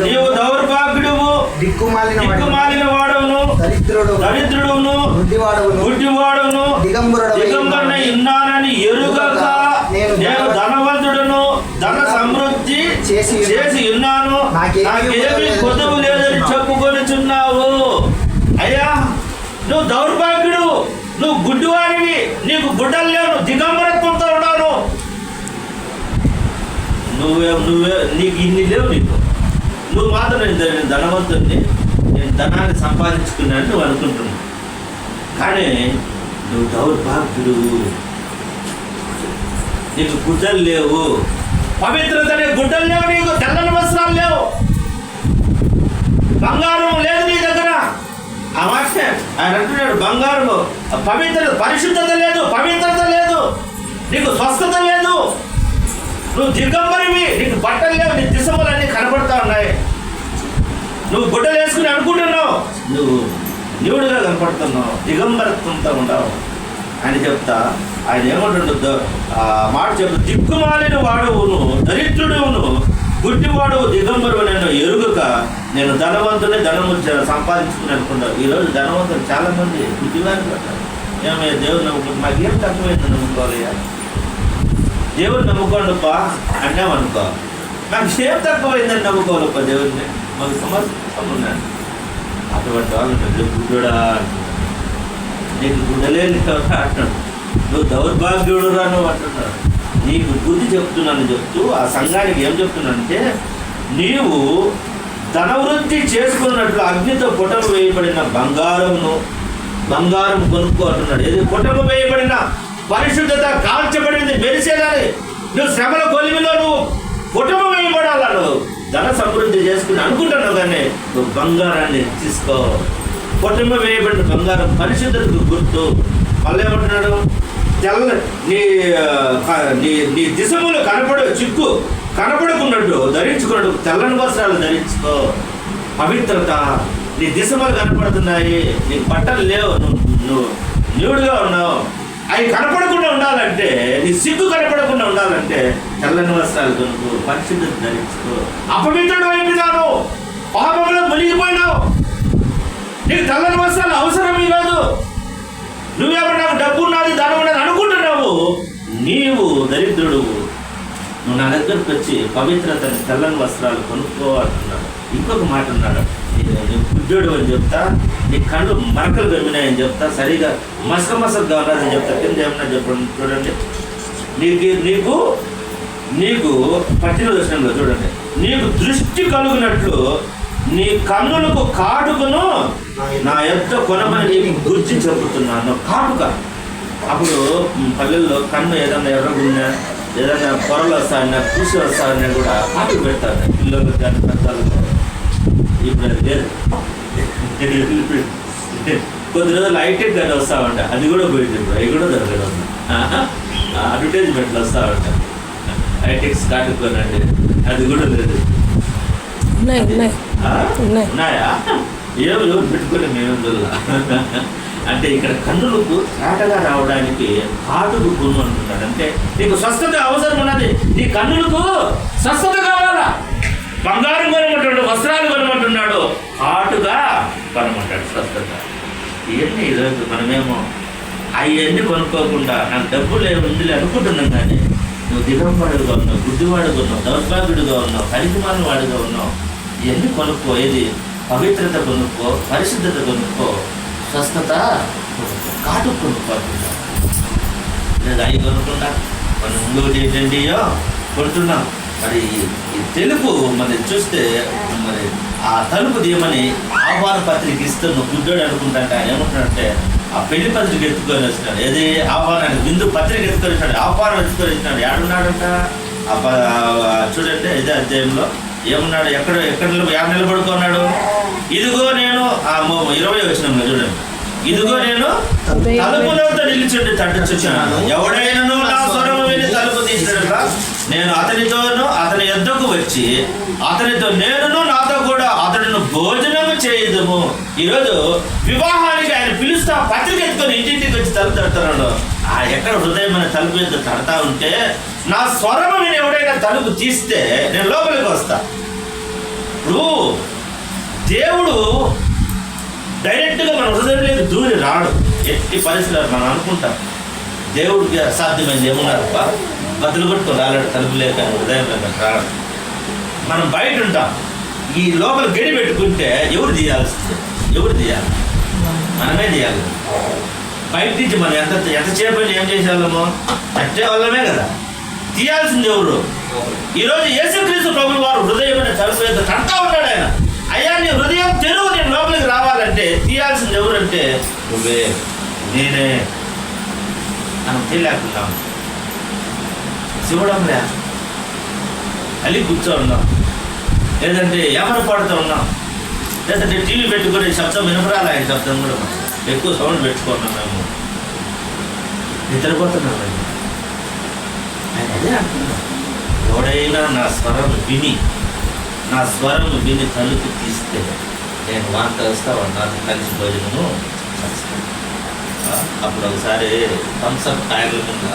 నీవు దౌర్భాగ్యుడువు, దిక్కుమాలిన వాడవును, దరిద్రుడును, గుడ్డివాడును, దిగంబరుడై ఉన్నానని ఎరుగక నేను ధనవంతుడును, ధన సమృద్ధి చేసి ఉన్నాను, నాకేమీ కొదువు లేదని చెప్పుకొనిచున్నావు. అయ్యా నువ్వు దౌర్భాగ్యుడు, నువ్వు గుడ్డివాడివి, నీకు గుడ్డలు లేవు, దిగంబరత్వంతో ఉన్నాను, నువ్వే నీకు ఇన్ని లేవు, నువ్వు మాత్రం నేను ధనవంతుడిని, నేను ధనాన్ని సంపాదించుకున్నాను నువ్వు అనుకుంటున్నావు, కానీ నువ్వు దౌర్భాగ్యుడు, నీకు గుడ్డలు లేవు, పవిత్రత గుడ్డలు లేవు, నీకు తెల్లని వస్త్రాలు లేవు, బంగారం లేదు నీ దగ్గర. ఆ మాట ఆయన అంటున్నాడు, బంగారం పరిశుద్ధత లేదు, పవిత్రత లేదు, నీకు స్వస్థత లేదు, నువ్వు దిగంబరివి, నీకు బట్టలు లేవు, నీ దిశములన్నీ కనబడతా ఉన్నాయి, నువ్వు గుడ్డలు వేసుకుని అనుకుంటున్నావు, నువ్వు నివుడుగా కనపడుతున్నావు, దిగంబరత్వంతో ఉండవు అని చెప్తా. ఆయన ఏమంటుండో ఆ మాట చెప్తా, దిక్కుమాలిన వాడువును, దరిద్రుడును, గుడ్డివాడు, దిగంబరు నేను ఎరుగక నేను ధనవంతుని ధనము సంపాదించుకుని అనుకుంటాను. ఈరోజు ధనవంతులు చాలా మంది గుడ్డివారిని పడ్డారు. ఏమయ్యా దేవుడు నమ్ముకుంటు, మాకేం తక్కువైంది నమ్ముకోవాలయ్యా, దేవుడు నమ్ముకోండిప్ప అన్నామనుకో, నాకు సేమ్ తక్కువైందని నమ్ముకోవాలప్ప దేవుడిని, మాకు సమర్థం ఉన్నాను. అటువంటి వాళ్ళు గుడ్డుడా, నీకు గుడ్డలేని అంటున్నాడు, నువ్వు దౌర్భాగ్యుడు రా నువ్వు అంటున్నాడు. నీకు బుద్ధి చెప్తున్నాను చెప్తూ ఆ సంఘానికి ఏం చెప్తున్నానంటే, నీవు ధనవృద్ధి చేసుకున్నట్లు అగ్నితో పుటము వేయబడిన బంగారం కొనుక్కో అంటున్నాడు. ఏది పుటము వేయబడిన పరిశుద్ధత కాల్చబడింది మెరిసేదాన్ని, నువ్వు శ్రమల కొలిమిలో నువ్వు పుటము వేయబడాలా, నువ్వు ధన సమృద్ధి చేసుకుని అనుకుంటున్నావు, కానీ నువ్వు బంగారాన్ని తీసుకో. పుటము వేయబడిన బంగారం పరిశుద్ధతకు గుర్తు. మళ్ళీ ఏమంటున్నాడు, తెల్ల నీ నీ నీ దిశములు చిక్కు కనపడకున్నట్టు ధరించుకున్నట్టు తెల్లని వస్త్రాలు ధరించుకో. పవిత్రత, నీ దిశములు కనపడుతున్నాయి, నీకు బట్టలు లేవు, నువ్వు న్యూడ్గా ఉన్నావు, అవి కనపడకుండా ఉండాలంటే, నీ సిగ్గు కనపడకుండా ఉండాలంటే తెల్లని వస్త్రాలు కొనుక్కో, పరిశుద్ధత ధరించుకో. అపవిత్రుడు అయిపోయినాను, పాపంలో మునిగిపోయినావు, నీకు తెల్లని వస్త్రాలు అవసరం ఈరోజు. నువ్వేమో నాకు డబ్బు ఉన్నది, ధనం ఉన్నది అనుకుంటున్నావు, నీవు దరిద్రుడు. నువ్వు నా దగ్గరకు వచ్చి పవిత్రతని తెల్లని వస్త్రాలు కొనుక్కో అంటున్నాడు. ఇంకొక మాట ఉన్నాడు, నేను గుడ్డోడు అని చెప్తా, నీ కళ్ళు మరకలు గమ్మినాయని చెప్తా, సరిగా మసకగా ఉన్నదని చెప్తా. కింద ఏమన్నా చెప్పండి, చూడండి. నీకు నీకు పట్టిన దర్శనంలో చూడండి, నీకు దృష్టి కలుగునట్లు నీ కన్నులకు కాటుకును నా యొక్క కొనమని నీకు గుర్చి చెబుతున్నాను. కాటుక, అప్పుడు పల్లెల్లో కన్ను ఏదన్నా ఎర్రగున్నా, ఏదైనా పొరలు వస్తాయన్నా, పూసి వస్తాయన్నా కూడా కాటుకు పెడతాను పిల్లలకు కానీ పెద్దలకు. ఇప్పుడు అది లేదు. కొద్ది రోజులు హైటెక్ కానీ వస్తామంట, అది కూడా పోయింది. ఇప్పుడు అవి కూడా దొరకదు. అడ్వర్టైజ్మెంట్లు వస్తామంట, హైటెక్స్ కాటుకోనండి, అది కూడా లేదు. ఉన్నాయా? ఎవరు పెట్టుకుని మేము అంటే ఇక్కడ కన్నులకు చాటగా రావడానికి కాటుకు కొను అంటున్నాడు. అంటే నీకు స్వస్థత అవసరం ఉన్నది, నీ కన్నులకు స్వస్థత కావాలా, బంగారం కొనమంటున్నాడు, వస్త్రాలు కొనమంటున్నాడు, కాటుగా కొనమంటాడు స్వస్థత. ఇవన్నీ ఈరోజు మనమేమో అవన్నీ కొనుక్కోకుండా నాకు డబ్బులు ఏముంది అనుకుంటున్నాం, కానీ నువ్వు దిగంబరుడుగా ఉన్నావు, గుడ్డివాడుగా ఉన్నావు, దౌర్భాగ్యుడిగా ఉన్నావు, పరిమాణ వాడిగా ఉన్నావు. ఇవన్నీ కొనుక్కో. ఏది? పవిత్రత కొనుక్కో, పరిశుద్ధత కొనుక్కో, స్వస్థత కొనుక్కో, కాటు కొనుక్కో. లేదా అవి కొనుక్కుంటా మనం ఇంకొకటి ఏంటండియో కొడుతున్నాం. మరి ఈ తెలుగు మరి చూస్తే మరి ఆ తలుపు తీయమని ఆహ్వాన పత్రిక ఇస్తున్న గుడ్డోడు అనుకుంటాంట. ఆయన ఏమంటున్నాడంటే ఆ పెళ్లి పత్రిక ఎత్తుకొని వచ్చినాడు. ఏది? ఆహ్వానానికి బిందు పత్రిక ఎత్తుకొని వచ్చినాడు, ఆహ్వానం ఎత్తుకొని వచ్చినాడు. ఏడున్నాడంట? చూడండి, ఇదే అధ్యాయంలో ఏమన్నాడు? ఎక్కడ నిలబడుకున్నాడు? ఇదిగో నేను 20 వచనంలో చూడండి, ఇదిగో నేను తలుపులతో నిలిచుండి తట్టుచున్నాను, ఎవడైనను నా స్వరము విని తలుపు తీసినట్లా నేను అతనితోనూ అతని యొద్దకు వచ్చి అతనితో నేనును నాతో కూడా అతడిని భోజనము చేయుదుము. ఈరోజు వివాహానికి ఆయన పిలుస్తా పత్రిక ఎత్తుకొని ఇంటింటికి వచ్చి తలుపు తడుతున్నాడు. ఎక్కడ హృదయం అనే తలుపు ఎత్తు తడతా ఉంటే నా స్వరము విని ఎవడైనా తలుపు తీస్తే నేను లోపలికి వస్తా. ఇప్పుడు దేవుడు డైరెక్ట్గా మన హృదయంలోకి దూరి రాడు. ఎట్టి పరిస్థితులు మనం అనుకుంటాం దేవుడికి అసాధ్యమైంది ఏమున్నారు, బతులు కొట్టుకో రాలేడు, తలుపు లేక హృదయంలో రాడు. మనం బయట ఉంటాం, ఈ లోపల గడి పెట్టుకుంటే ఎవరు తీయాల్సిందే? ఎవరు తీయాలి? మనమే తీయాలి. బయట నుంచి మనం ఎంతసేపు ఏం చేసేవాళ్ళము? కట్టే వాళ్ళమే కదా. తీయాల్సింది ఎవరు? ఈరోజు యేసుక్రీస్తు ప్రభు వారు హృదయం అనే తలుపు మీద కడతా ఉన్నాడు. ఆయన, అయ్యా నీ హృదయం తెరువు, నేను లోపలికి రావాలంటే తీయాల్సింది ఎవరంటే నువ్వే, నేనే. మనం తెలియకున్నాం, శివుడంలే అలి కూర్చో ఉన్నాం, లేదంటే ఎవరు పడుతూ ఉన్నాం, లేదంటే టీవీ పెట్టుకుని శబ్దం వినపడాలి. ఆయన శబ్దం కూడా ఎక్కువ సౌండ్ పెట్టుకున్నాం, మేము నిద్రపోతున్నాం. ఆయన అదే అంటున్నాం, ఎవడైనా నా స్వరం విని తలుపు తీస్తే నేను వాంత వస్తా నాతో కలిసి భోజనము చేస్తాను. అప్పుడు ఒకసారి థమ్స్అప్ కాయల కింద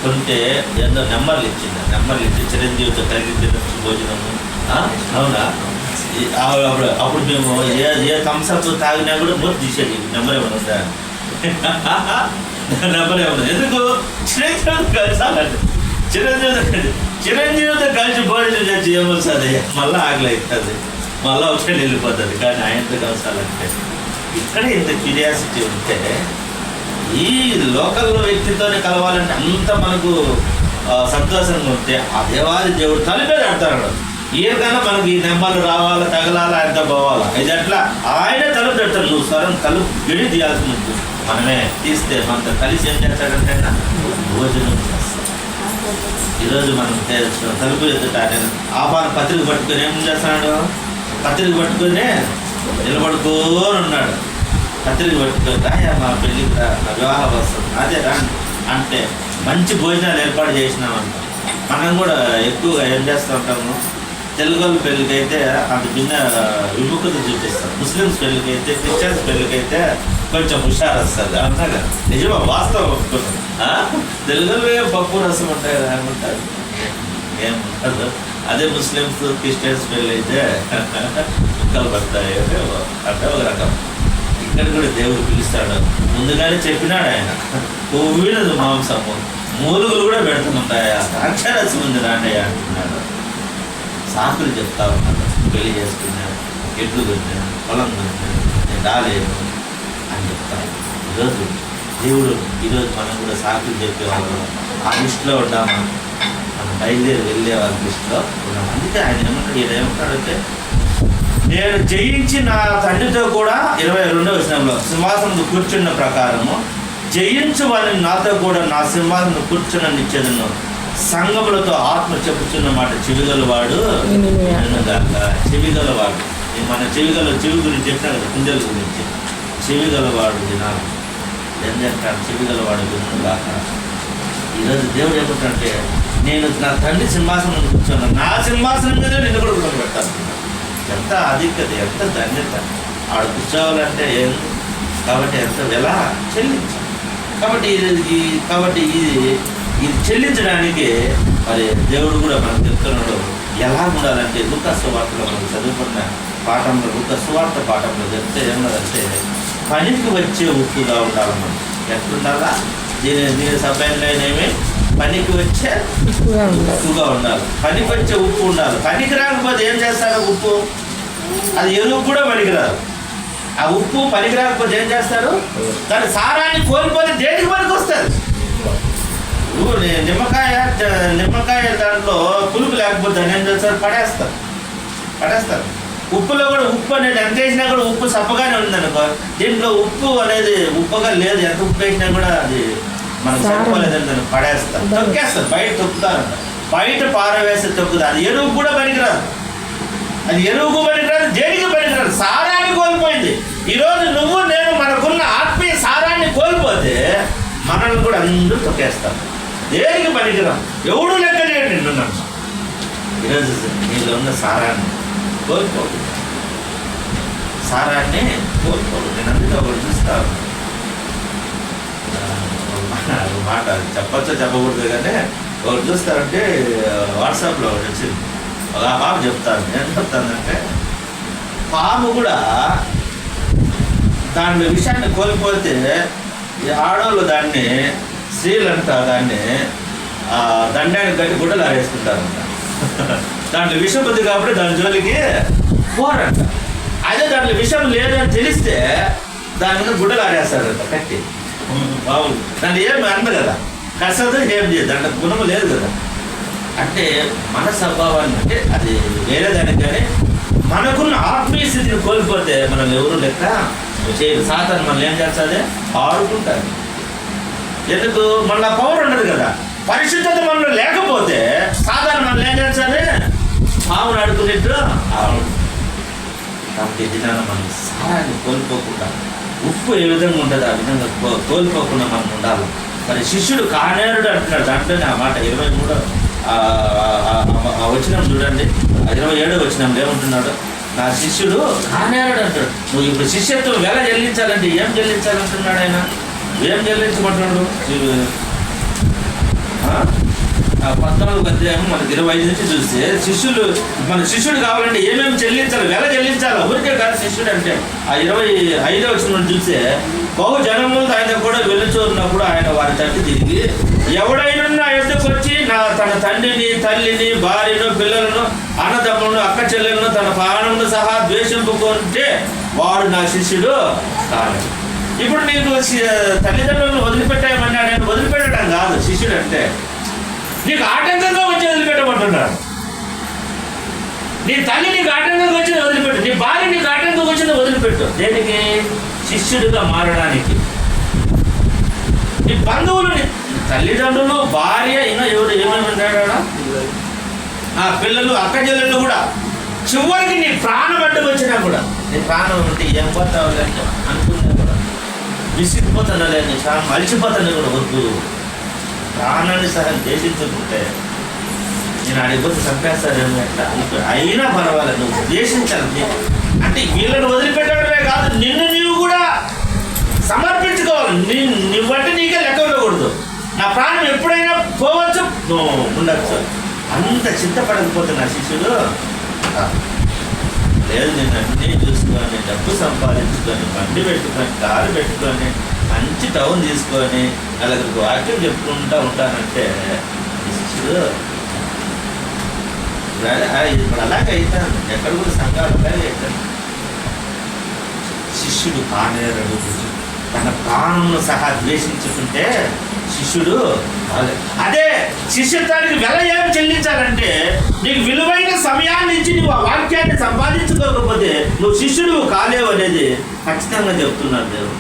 కొంటే ఏదో నెంబర్లు ఇచ్చి చిరంజీవితో కలిసి తినచ్చు భోజనము. అవునా? అప్పుడు మేము ఏ థమ్స్అప్ తాగినా కూడా మూత తీసేది. నెంబర్ ఏమైనా ఉందా? నెంబర్ ఏమన్నా? ఎందుకు? చిరంజీవితో కలిసాలండి. చిరంజీవితో కలిసి భోజనం చేసి ఏమొస్తుంది? మళ్ళీ ఆకలి అవుతుంది, మళ్ళీ ఒకసారి వెళ్ళిపోతుంది. కానీ ఆయనతో కలిసాలంటే ఇక్కడ ఇంత క్యూరియాసిటీ ఉంటే ఈ లోకల్లో వ్యక్తితోనే కలవాలంటే అంత మనకు సంతోషంగా ఉంటే ఆ దేవుడు తలుపే తడతాడు. ఏదైనా మనకి ఈ నెంబర్లు రావాలా, తగలాలా, ఎంత పోవాలా, ఇది అట్లా ఆయనే తలుపు పెడతాడు. నువ్వు స్వరం తలుపు గడి తీయాల్సి ఉంటుంది. మనమే తీస్తే మనతో కలిసి ఏం చేస్తాడంటే భోజనం చేస్తాం. ఈరోజు మనం తలుపు ఎదుట నేను ఆహ్వాన పత్రిక పట్టుకొని ఏం చేస్తున్నాడు? పత్రిక పట్టుకొని నిలబడుకోని ఉన్నాడు. పత్రిక పట్టుకొని రాయా మా పెళ్ళికి రా, నా వివాహ వస్తుంది, అదే రా అంటే మంచి భోజనాలు ఏర్పాటు చేసినామంట. మనం కూడా ఎక్కువగా ఏం చేస్తూ ఉంటాము, తెలుగు వాళ్ళ పెళ్ళికి అయితే అంత భిన్న విముఖత చూపిస్తాం, ముస్లిమ్స్ పెళ్ళికి అయితే, క్రిస్టియన్స్ పెళ్ళికి అయితే కొంచెం హుషారు వస్తుంది అంటారు. నిజమా? వాస్తవం ఒప్పుకుంటాం. తెలుగులో పప్పు రసం ఉంటాయి కదా ఏమంటారు, ఏం ఉండదు. అదే ముస్లిమ్స్ క్రిస్టియన్స్ పెళ్ళి అయితే ముక్కలు పడతాయి అంటే ఒక రకం. ఇక్కడ కూడా దేవుడు పిలుస్తాడు, ముందుగానే చెప్పినాడు ఆయన, కొవ్వినదు మాంసము, మూలుగులు కూడా పెడుతుంటాయా, ద్రాక్షరసం ఉంది రాండి అంటున్నాడు. సాకులు చెప్తా ఉన్నాడు, పెళ్లి చేసుకున్నాడు, ఎడ్లు కొట్టినాడు, పొలం కొట్టినాడు, నేను రాలేదు అని చెప్తాను. ఈరోజు దేవుడు మనం కూడా సాకులు చెప్పేవాళ్ళు ఆ లిస్టులో ఉన్నామా, మనం బయలుదేరి వెళ్ళే వాళ్ళ లిస్టులో ఉన్నాం. అందుకే ఆయన ఏమంటాడు, ఈయన ఏమంటాడంటే, నేను జయించి నా తండ్రితో కూడా 22వ వచనంలో సింహాసనం కూర్చున్న ప్రకారము జయించు వాళ్ళని నాతో కూడా నా సింహాసనం కూర్చున్న నిచ్చేదను, సంగములతో ఆత్మ చెప్పుచున్న మాట చెవిగలవాడు చెవిగలవాడు. మన చెవి గురించి చెప్పినా కదా, కుంజల గురించి. చెవిగలవాడు దినాలు ఏం చేస్తాడు, చెవిగలవాడు వినుగాక. ఈరోజు దేవుడు ఏమంటాడంటే, నేను నా తండ్రి సింహాసనం కూర్చున్నాను, నా సింహాసనం మీద నిన్ను కూడా కూర్చోబెట్టాను. ఎంత అధికత, ఎంత ధన్యత. ఆడ కూర్చోవాలంటే ఏం కాబట్టి ఎంత వెల చెల్లించాలి. కాబట్టి ఇది చెల్లించడానికి మరి దేవుడు కూడా మనకు చెప్తున్నాడు ఎలా ఉండాలంటే. లూకా సువార్తలో మనం చదువుకున్న పాఠంలో, లూకా సువార్త పాఠంలో చెప్తే ఏమన్నదంటే, పనికి వచ్చే ఉప్పుగా ఉండాలి. మనం ఎట్లుండాలా, దీని సభ్యులైనవి పనికి వచ్చే ఉప్పుగా ఉండాలి. పనికి వచ్చే ఉప్పు ఉండాలి. పనికి రాకపోతే ఏం చేస్తారు, ఉప్పు అది ఎరువు కూడా పనికిరాదు. ఆ ఉప్పు పనికి రాకపోతే ఏం చేస్తారు, దాని సారాన్ని కోల్పోతే దేనికి పనికి వస్తుంది. నిమ్మకాయ దాంట్లో పులుపు లేకపోతే దాన్ని ఏం చేస్తారు, పడేస్తారు. ఉప్పులో కూడా ఉప్పు అనేది ఎంత వేసినా కూడా ఉప్పు సప్పగానే ఉందనుకో, దీంట్లో ఉప్పు అనేది ఉప్పుగా లేదు, ఎంత ఉప్పు వేసినా కూడా అది మనకు సరిపోలేదని దాన్ని పడేస్తారు, తొక్కేస్తారు, బయట తొక్కుతారంట. బయట పారవేస్తే తొక్కుతారు. అది ఎరువు కూడా పనికిరాదు, దేనికి పనికిరాదు, సారాన్ని కోల్పోయింది. ఈరోజు నువ్వు నేను మనకున్న ఆత్మీయ సారాన్ని కోల్పోతే మనల్ని కూడా అందరూ తొక్కేస్తారు. దేనికి పనికిరాం, ఎవడు లెక్క చేయండి నిన్ను. ఈరోజు నీలో ఉన్న సారాన్ని కోల్పోదు. నేను అందుకే ఒకటి చూస్తాను, మాట చెప్పచ్చో చెప్పకూడదు కానీ ఒకటి చూస్తారంటే వాట్సాప్లో ఒకటి వచ్చింది. ఒక పాప చెప్తాను, ఏం చెప్తానంటే, పాము కూడా దాని విషయాన్ని కోల్పోతే ఆడవాళ్ళు దాన్ని, స్త్రీలంతా దాన్ని దండానికి గట్టి గుడ్డలు ఆరేసుకుంటారంట. దాంట్లో విషం ఉంది కాబట్టి దాని జోలికి పోరంట. అదే దాంట్లో విషం లేదని తెలిస్తే దాని మీద గుడ్డలు ఆరేస్తారంట కట్టి. బాగుంది, దాన్ని ఏమి అంద కదా, కసదు ఏం చేయదు, దాంట్లో గుణము లేదు కదా. అంటే మన స్వభావాన్ని, అంటే అది వేరే దానికి, కానీ మనకున్న ఆత్మీయ స్థితిని కోల్పోతే మనం ఎవరు లెక్క చేయదు. సాతాను మనం ఏం చేస్తుంది, ఆడుకుంటారు. ఎందుకు, మళ్ళీ పవర్ ఉండదు కదా. పరిశుద్ధత మనలో లేకపోతే సాధారణ మనం ఏం చేస్తుంది, పావును ఆడుకునేట్టు ఆడు. కాబట్టి దినాన మనం సారాన్ని కోల్పోకుండా, ఉప్పు ఏ విధంగా ఉంటుంది ఆ విధంగా కోల్పోకుండా మనం ఉండాలి. మరి శిష్యుడు కానేరుడు అంటున్నాడు, దాంట్లోనే ఆ మాట 23 వచనం చూడండి, 27వ వచనం ఏమంటున్నాడు, నా శిష్యుడు కానేరుడు అంటాడు. నువ్వు ఇప్పుడు శిష్యత్వం వెల చెల్లించాలంటే ఏం చెల్లించాలంటున్నాడు ఆయన, ఏం చెల్లించమంటున్నాడు. 14వ అధ్యాయం మనకి 25 నుంచి చూస్తే మన శిష్యుడు కావాలంటే ఏమేమి చెల్లించాలి, వెల చెల్లించాలి. ఊరికే కాదు శిష్యుడు అంటే. ఆ 25వ వచనం చూస్తే, బహు జనములతో ఆయన కూడా వెలుచున్నప్పుడు ఆయన వారి తట్టు తిరిగి, ఎవడైనా నా ఎద్దుకు వచ్చి తన తండ్రిని, తల్లిని, భార్యను, పిల్లలను, అన్నదమ్ములను, అక్క చెల్లెలను, తన ప్రాణమును సహా ద్వేషింపుకుంటే వాడు నా శిష్యుడు కాదు. ఇప్పుడు నీకు తల్లిదండ్రులను వదిలిపెట్టామన్నాడు, నేను వదిలిపెట్టడం కాదు శిష్యుడు అంటే. నీకు ఆటంకంగా వచ్చి వదిలిపెట్టమంటున్నాడు. నీ తల్లి నీకు ఆటంకంగా వచ్చింది వదిలిపెట్టు, నీ భార్య నీకు ఆటంకంగా వచ్చింది వదిలిపెట్టు. దేనికి, శిష్యుడిగా మారడానికి. నీ బంధువులు, తల్లిదండ్రులు, భార్య, ఇంకా ఎవరు ఏమేమి ఉంటాడా, ఆ పిల్లలు, అక్క చెల్లెళ్ళు కూడా, చివరికి నీ ప్రాణం అడ్డం వచ్చినా కూడా, నీ ప్రాణం ఉంటే ఏం పోతావు అనుకున్నా కూడా, విసిగిపోతున్నా లేదు, మలిచిపోతున్నా కూడా వద్దు. ప్రాణాన్ని సహా ద్వేషించుకుంటే నేను అడిగిపోతే చంపేస్తారేమో ఎట్లా అయినా పర్వాలేదు, నువ్వు ద్వేషించాలి. అంటే వీళ్ళని వదిలిపెట్టడమే కాదు, నిన్ను నీవు కూడా సమర్పించుకోవాలి. నువ్వంటే నీకే లెక్క ఉండకూడదు. నా ప్రాణం ఎప్పుడైనా పోవచ్చు, ఉండొచ్చు. అంత చింతపడకపోతే నా శిష్యుడు లేదు, నేను అన్నీ చూసుకొని డబ్బు సంపాదించుకొని బండి పెట్టుకొని కారు పెట్టుకొని మంచి టౌన్ తీసుకొని నలుగురికి వాక్యం చెప్పుకుంటూ ఉంటానంటే ఈ శిష్యుడు ఇప్పుడు అలాగే అవుతాను. ఎక్కడ కూడా సంఘాలు అలాగే అవుతాను. శిష్యుడు కానేరడు, తన ప్రాణంలో సహా ద్వేషించుకుంటే శిష్యుడు అదే శిష్యత్వానికి వెల ఏం చెల్లించాలంటే నీకు విలువైన సమయాన్ని ఇచ్చి నువ్వు ఆ వాక్యాన్ని సంపాదించుకోకపోతే నువ్వు శిష్యుడు కాలేవు అనేది ఖచ్చితంగా చెప్తున్నాడు దేవుడు.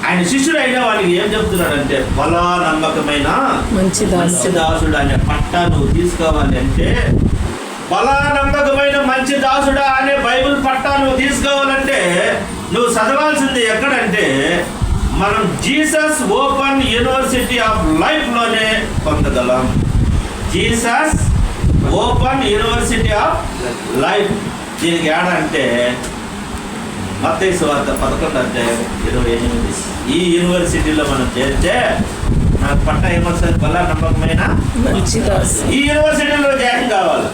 ఆయన శిష్యుడు అయిన వాడికి ఏం చెప్తున్నాడంటే బలా నమ్మకమైన మంచి దాసుడు అనే పట్టా నువ్వు తీసుకోవాలి అంటే, బలా నమ్మకమైన మంచి దాసుడా అనే బైబిల్ పట్టా నువ్వు తీసుకోవాలంటే నువ్వు చదవాల్సింది ఎక్కడంటే మనం జీసస్ ఓపెన్ యూనివర్సిటీ ఆఫ్ లైఫ్లోనే పొందగలం. Jesus open university of life. దీనికి ఏడంటే మత్తయి సువార్త 11:28. ఈ యూనివర్సిటీలో మనం చేరితే నాకు పట్టా ఏమొస్తుంది? బలా నమ్మకమైన ఈ యూనివర్సిటీలో జాయిన్ కావాలి.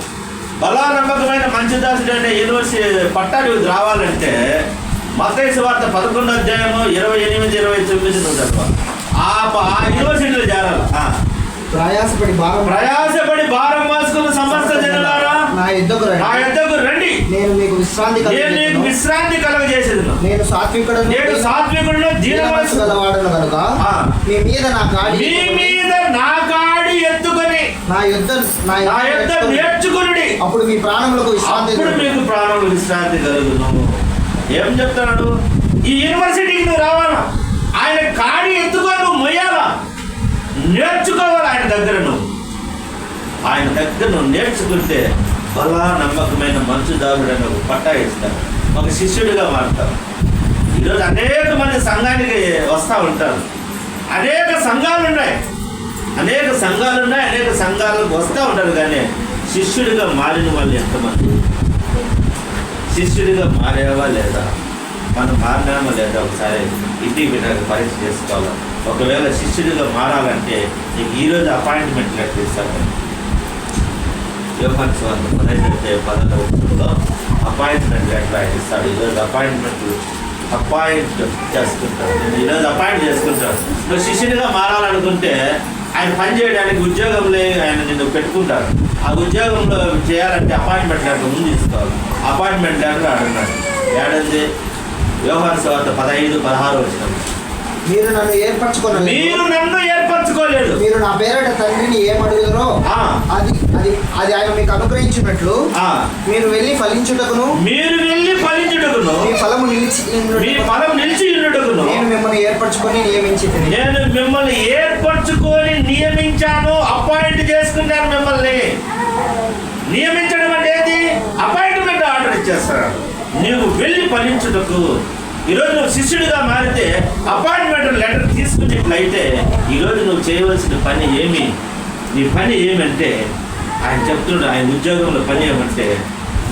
బలా నమ్మకమైన మంచి దాసుడు అంటే యూనివర్సిటీ పట్టా నువ్వు రావాలంటే మత్తయి సువార్త 11:28-29 నువ్వు చదవాలి. ఆ యూనివర్సిటీలో చేరాలి. ప్రయాసపడి భారం మోసుకున్న సమస్త జనులారా నా యొద్దకు రండి, నేను మీకు విశ్రాంతి కలుగజేసేది. నేను సాత్వికుడును దీనమనస్సు గలవాడను కనుక మీ మీద నా కాడి ఎత్తుకొని నా యొద్ద నేర్చుకునుడి, అప్పుడు మీ ప్రాణములకు విశ్రాంతి కలుగును. ఏం చెప్తున్నాడు? ఈ యూనివర్సిటీకి నువ్వు రావాలా, ఆయన కాడి ఎత్తుకొని నువ్వు మొయ్యాలా, నేర్చుకోవాలి ఆయన దగ్గర. నువ్వు నేర్చుకుంటే బలా నమ్మకమైన మంచు దారుడని ఒక పట్టా ఇస్తాడు, ఒక శిష్యుడిగా మారుతావు. ఈరోజు అనేక మంది సంఘానికి వస్తూ ఉంటారు. అనేక సంఘాలు ఉన్నాయి, అనేక సంఘాలకు వస్తూ ఉంటారు. కానీ శిష్యుడిగా మారిన వాళ్ళు ఎంతమంది? శిష్యుడిగా మారేవా లేదా? మనం మారినామా లేదా? ఒకసారి ఇంటికి పెట్టాక పరీక్ష చేసుకోవాలి. ఒకవేళ శిష్యుడిగా మారాలంటే నీకు ఈరోజు అపాయింట్మెంట్ లెటర్ ఇస్తాను. యోహాను సువార్త 15:10 అపాయింట్మెంట్ లెటర్ ఆయన ఇస్తాడు. ఈరోజు అపాయింట్ చేసుకుంటాడు. నేను ఈరోజు అపాయింట్ చేసుకుంటాడు. నువ్వు శిష్యుడిగా మారాలనుకుంటే ఆయన పని చేయడానికి ఉద్యోగంలో ఆయన నిన్ను పెట్టుకుంటారు. ఆ ఉద్యోగంలో చేయాలంటే అపాయింట్మెంట్ లెటర్ ముందు తీసుకోవాలి. అపాయింట్మెంట్ లెటర్ అడిగినాడు. ఏడంది యోహాను సువార్త 15:16 మీరు నన్ను ఏర్పరచుకోలేదు, మీరు నా పేరట తండ్రిని ఏమడుగుదరో అది ఆయన మీకు అనుగ్రహించినట్లు మీరు వెళ్ళి ఫలించుటకును మీ ఫలము నిలిచి ఉండుటకును నేను మిమ్మల్ని ఏర్పరచుకొని నియమించాను. అపాయింట్ చేసుకున్నాను. మిమ్మల్ని నియమించడం అంటే ఏది? అపాయింట్మెంట్ ఆర్డర్ ఇచ్చేస్తాడు. నీవు వెళ్ళి ఫలించుటకు. ఈరోజు నువ్వు శిష్యుడిగా మారితే అపాయింట్మెంట్ లెటర్ తీసుకున్నట్లయితే ఈరోజు నువ్వు చేయవలసిన పని ఏమి? నీ పని ఏమంటే ఆయన చెప్తున్నాడు. ఆయన ఉద్యోగంలో పని ఏమంటే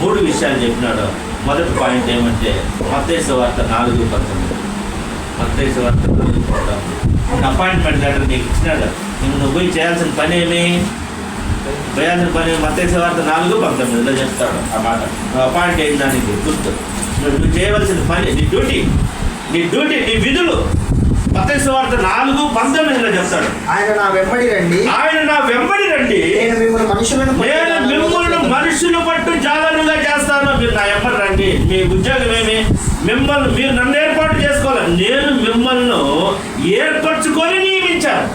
3 విషయాలు చెప్పినాడు. మొదటి పాయింట్ ఏమంటే మత్తయి సువార్త 4:19 అపాయింట్మెంట్ లెటర్ నీకు ఇచ్చినాడు. నువ్వు పోయి చేయాల్సిన పని ఏమి? మత్తయి సువార్త 4:19 చెప్తాడు ఆ మాట. నువ్వు అపాయింట్ అయిన దానికి గుర్తు. నువ్వు చేయవలసిన పని, నీ డ్యూటీ, నీ విధులు మత్తయి సువార్త 4:19 చెప్తాడు. ఆయన నా వెంబడి రండి, నేను మిమ్మల్ని మనుషులు పట్టు జాలరుగా చేస్తాను. మీరు నా వెంబడి రండి. మీ ఉద్యోగం ఏమి? మీరు నన్ను ఏర్పాటు చేసుకోవాలి. నేను మిమ్మల్ని ఏర్పరచుకొని నియమించాను,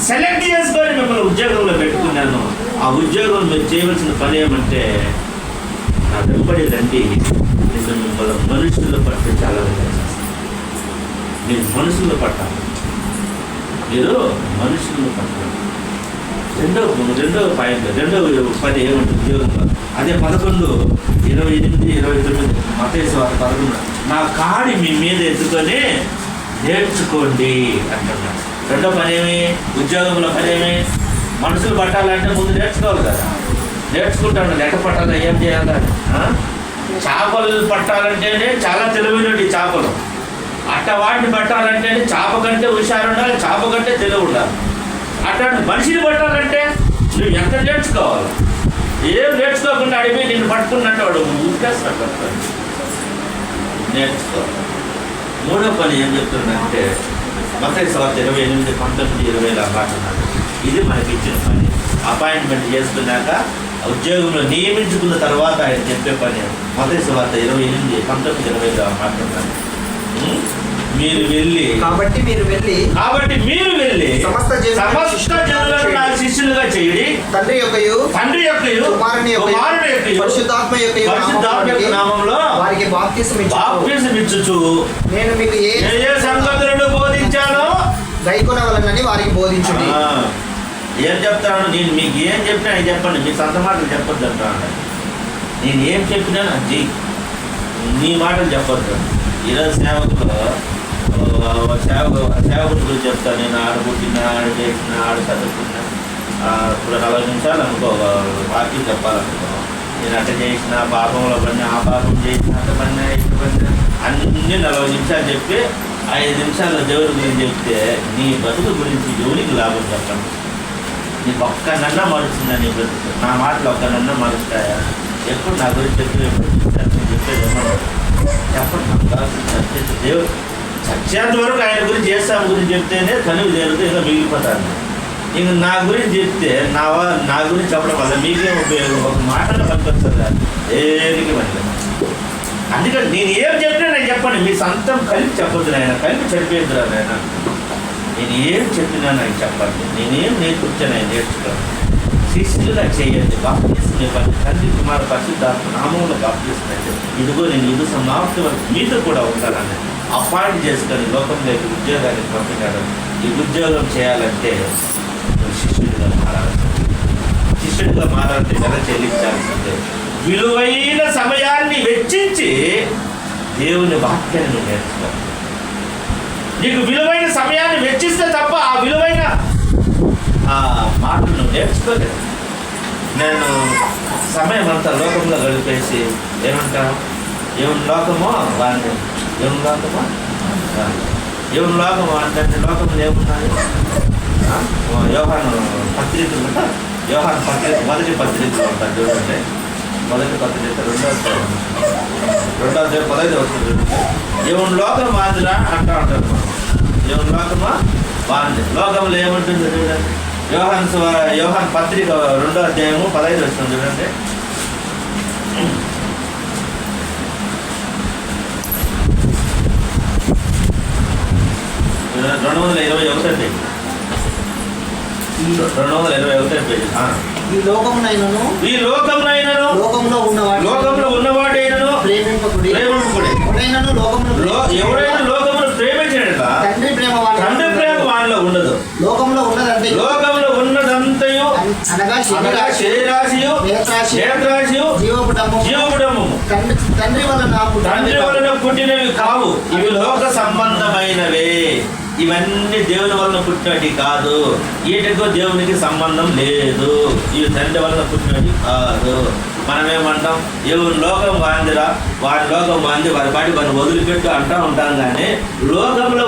సెలెక్ట్ చేసుకొని మిమ్మల్ని ఉద్యోగంలో పెట్టుకున్నాను. ఆ ఉద్యోగం మీరు చేయవలసిన పని ఏమంటే నా వెంబడి రండి, నేను మిమ్మల్ని మనుషుల పట్టు జాలరుగా చేస్తాను. మీరు మనుషులను పట్టాలి. రెండవ పాయింట్, రెండవ పని ఏమంటే ఉద్యోగంలో అదే 11:28-29 మత్తయి సువార్త 11 నా కాడి మీ మీద ఎత్తుకొని నేర్చుకోండి అంటున్నాడు. రెండో పని ఏమి? ఉద్యోగంలో పని ఏమి? మనుషులు పట్టాలంటే ముందు నేర్చుకోవాలి కదా. నేర్చుకుంటాను లెక్క పట్టాలి, ఏం చేయాలి అని. చేపలు పట్టాలంటేనే చాలా తెలివైనవి చేపలు. అట్ట వాటిని పట్టాలంటేనే చేప కంటే హుషారు ఉండాలి, చేప కంటే తెలివి ఉండాలి. అట్లాంటి మనిషిని పట్టాలంటే నువ్వు ఎంత నేర్చుకోవాలి? ఏం నేర్చుకోకుండా అడిగి నిన్ను పట్టుకున్నట్టు వాడు ఉరికేస్తాడు. నేర్చుకోవాలి. మూడో పని ఏం చెప్తున్నాడంటే మత్తయి సువార్త 28, 19, 20 మాట్లాడుతున్నాడు. ఇది మనకి ఇచ్చిన పని. అపాయింట్మెంట్ చేసుకున్నాక ఉద్యోగంలో నియమించుకున్న తర్వాత ఆయన చెప్పే పని. మత్తయి సువార్త 28, 19, 20 మాట్లాడుతున్నాడు. మీరు వెళ్ళి కాబట్టి మీరు వెళ్ళి సమస్త జనులను నా శిష్యులుగా చేయండి. తండ్రి యొక్కయు కుమారుని యొక్కయు పరిశుద్ధాత్మ యొక్క నామంలో వారికి బాప్తిసం ఇచ్చుచు నేను మీకు ఏ సంగతులను బోధించానో గైకొనవలనని వారికి బోధించుడి. ఏం చెప్తాను? నేను మీకు ఏం చెప్పినా అది చెప్పండి, మీ సొంత మాటలు చెప్పొద్దు అంటాను. నేను ఏం చెప్పినా అది నీ మాటలు చెప్పొద్దు. ఈరోజు సేవకుల గురించి చెప్తాను. నేను ఆడబుట్టినా, ఆడ చేసిన, ఆడ చదువుకున్నా. ఇప్పుడు 40 నిమిషాలు అనుకో వాక్యం చెప్పాలనుకో. నేను అట్ట చేసిన, పాపంలో పడినా, ఆ పాపం చేసిన, అట్ట పడినా, ఇట్ట పడినా అన్నీ 40 నిమిషాలు చెప్పి 5 నిమిషాల్లో దేవుడి గురించి చెప్తే నీ బతుకు గురించి దేవునికి లాభం చెప్పండి. నీకు ఒక్కనన్నా మరుస్తుందా నీ బ్రతుకు? నా మాటలు ఒక్కనన్నా మరుస్తాయా? ఎప్పుడు నా గురించి చెప్పేది ఏమన్నా చెప్పండి. నాకు కావాల్సిన దేవుడు చచ్చేంత వరకు ఆయన గురించి ఏసాము గురించి చెప్తేనే కనుక దేవుడితో ఇంకా మిగిలిపోతాను. ఇంక నా గురించి చెప్తే నా గురించి చెప్పడం వల్ల మీకేం ఉపయోగం? ఒక మాటలో పనికొస్తుందా? దేనికి పని. అందుకని నేను ఏం చెప్పినా నాకు చెప్పండి. మీ సొంతం కలిపి చెప్పొద్దు నాయన, కలిపి చనిపోయిందిరా నాయన. నేను ఏం చెప్పినా నాకు చెప్పండి. నేనేం నేర్చుకొచ్చాను ఆయన నేర్చుకోండి. శిష్యులుగా చేయండి. బాప్తిసం ఇవ్వండి. తండ్రి కుమార పరిశుద్ధాత్మ నామంలో బాప్తిసం అంటే ఇదిగో నేను ఇది సమాప్తి వరకు మీతో కూడా ఉంటానని అపాయింట్ చేసుకొని లోకంలోకి ఉద్యోగానికి పంపినాడు. ఈ ఉద్యోగం చేయాలంటే శిష్యుడిగా మారాలి. శిష్యుడిగా మారాలంటే ఎలా చెల్లించాల్సిందే. విలువైన సమయాన్ని వెచ్చించి దేవుని వాక్యాన్ని నువ్వు నేర్చుకోవాలి. నీకు విలువైన సమయాన్ని వెచ్చిస్తే తప్ప ఆ విలువైన మాటలు నువ్వు నేర్చుకోలేదు. నేను సమయం అంతా లోకంలో గడిపేసి ఏమంటాను? ఏమన్నా లోకమో వాడిని ఏమన్నా లోకమో అంటే లోకంలో ఏమున్నాయి? యోహాను పత్రికలు ఉంటారు. యోహాను పత్రిక మొదటి పత్రికలు ఉంటారు చూడండి. మొదటి పత్రిక 2వ అధ్యాయం 15 వస్తుంది. ఏమన్నా లోకం వాందిరా అంటూ ఉంటారు. ఏమన్నా లోకమా వాంది. లోకంలో ఏముంటుంది చూడండి. యోహాను పత్రిక 2వ అధ్యాయము 15 వస్తుంది చూడండి. 221 పేజీ. 221 పేజీ. ఈ లోకమునైనను లోకంలో ఉన్నవాడైనను ప్రేమింపకుడి. ఎవరైనా లోకమును ప్రేమించినట్ల తండ్రి ప్రేమ వానిలో ఉండదు. లోకంలో ఉన్నదంతయు అనగా శరీరాశియు, నేత్రాశియు, జీవపుటము తండ్రి వలన పుట్టినవి కావు. ఇవి లోక సంబంధమైనవే. ఇవన్నీ దేవుని వలన పుట్టినవి కాదు. వీటికో దేవునికి సంబంధం లేదు. ఇవి తండ్రి వలన పుట్టినవి కాదు. మనమేమంటాం? ఎవరి లోకం వాందిరా, వారి లోకం వాంది, వారి పాటి వారిని వదిలిపెట్టు అంటూ ఉంటాం. కానీ లోకంలో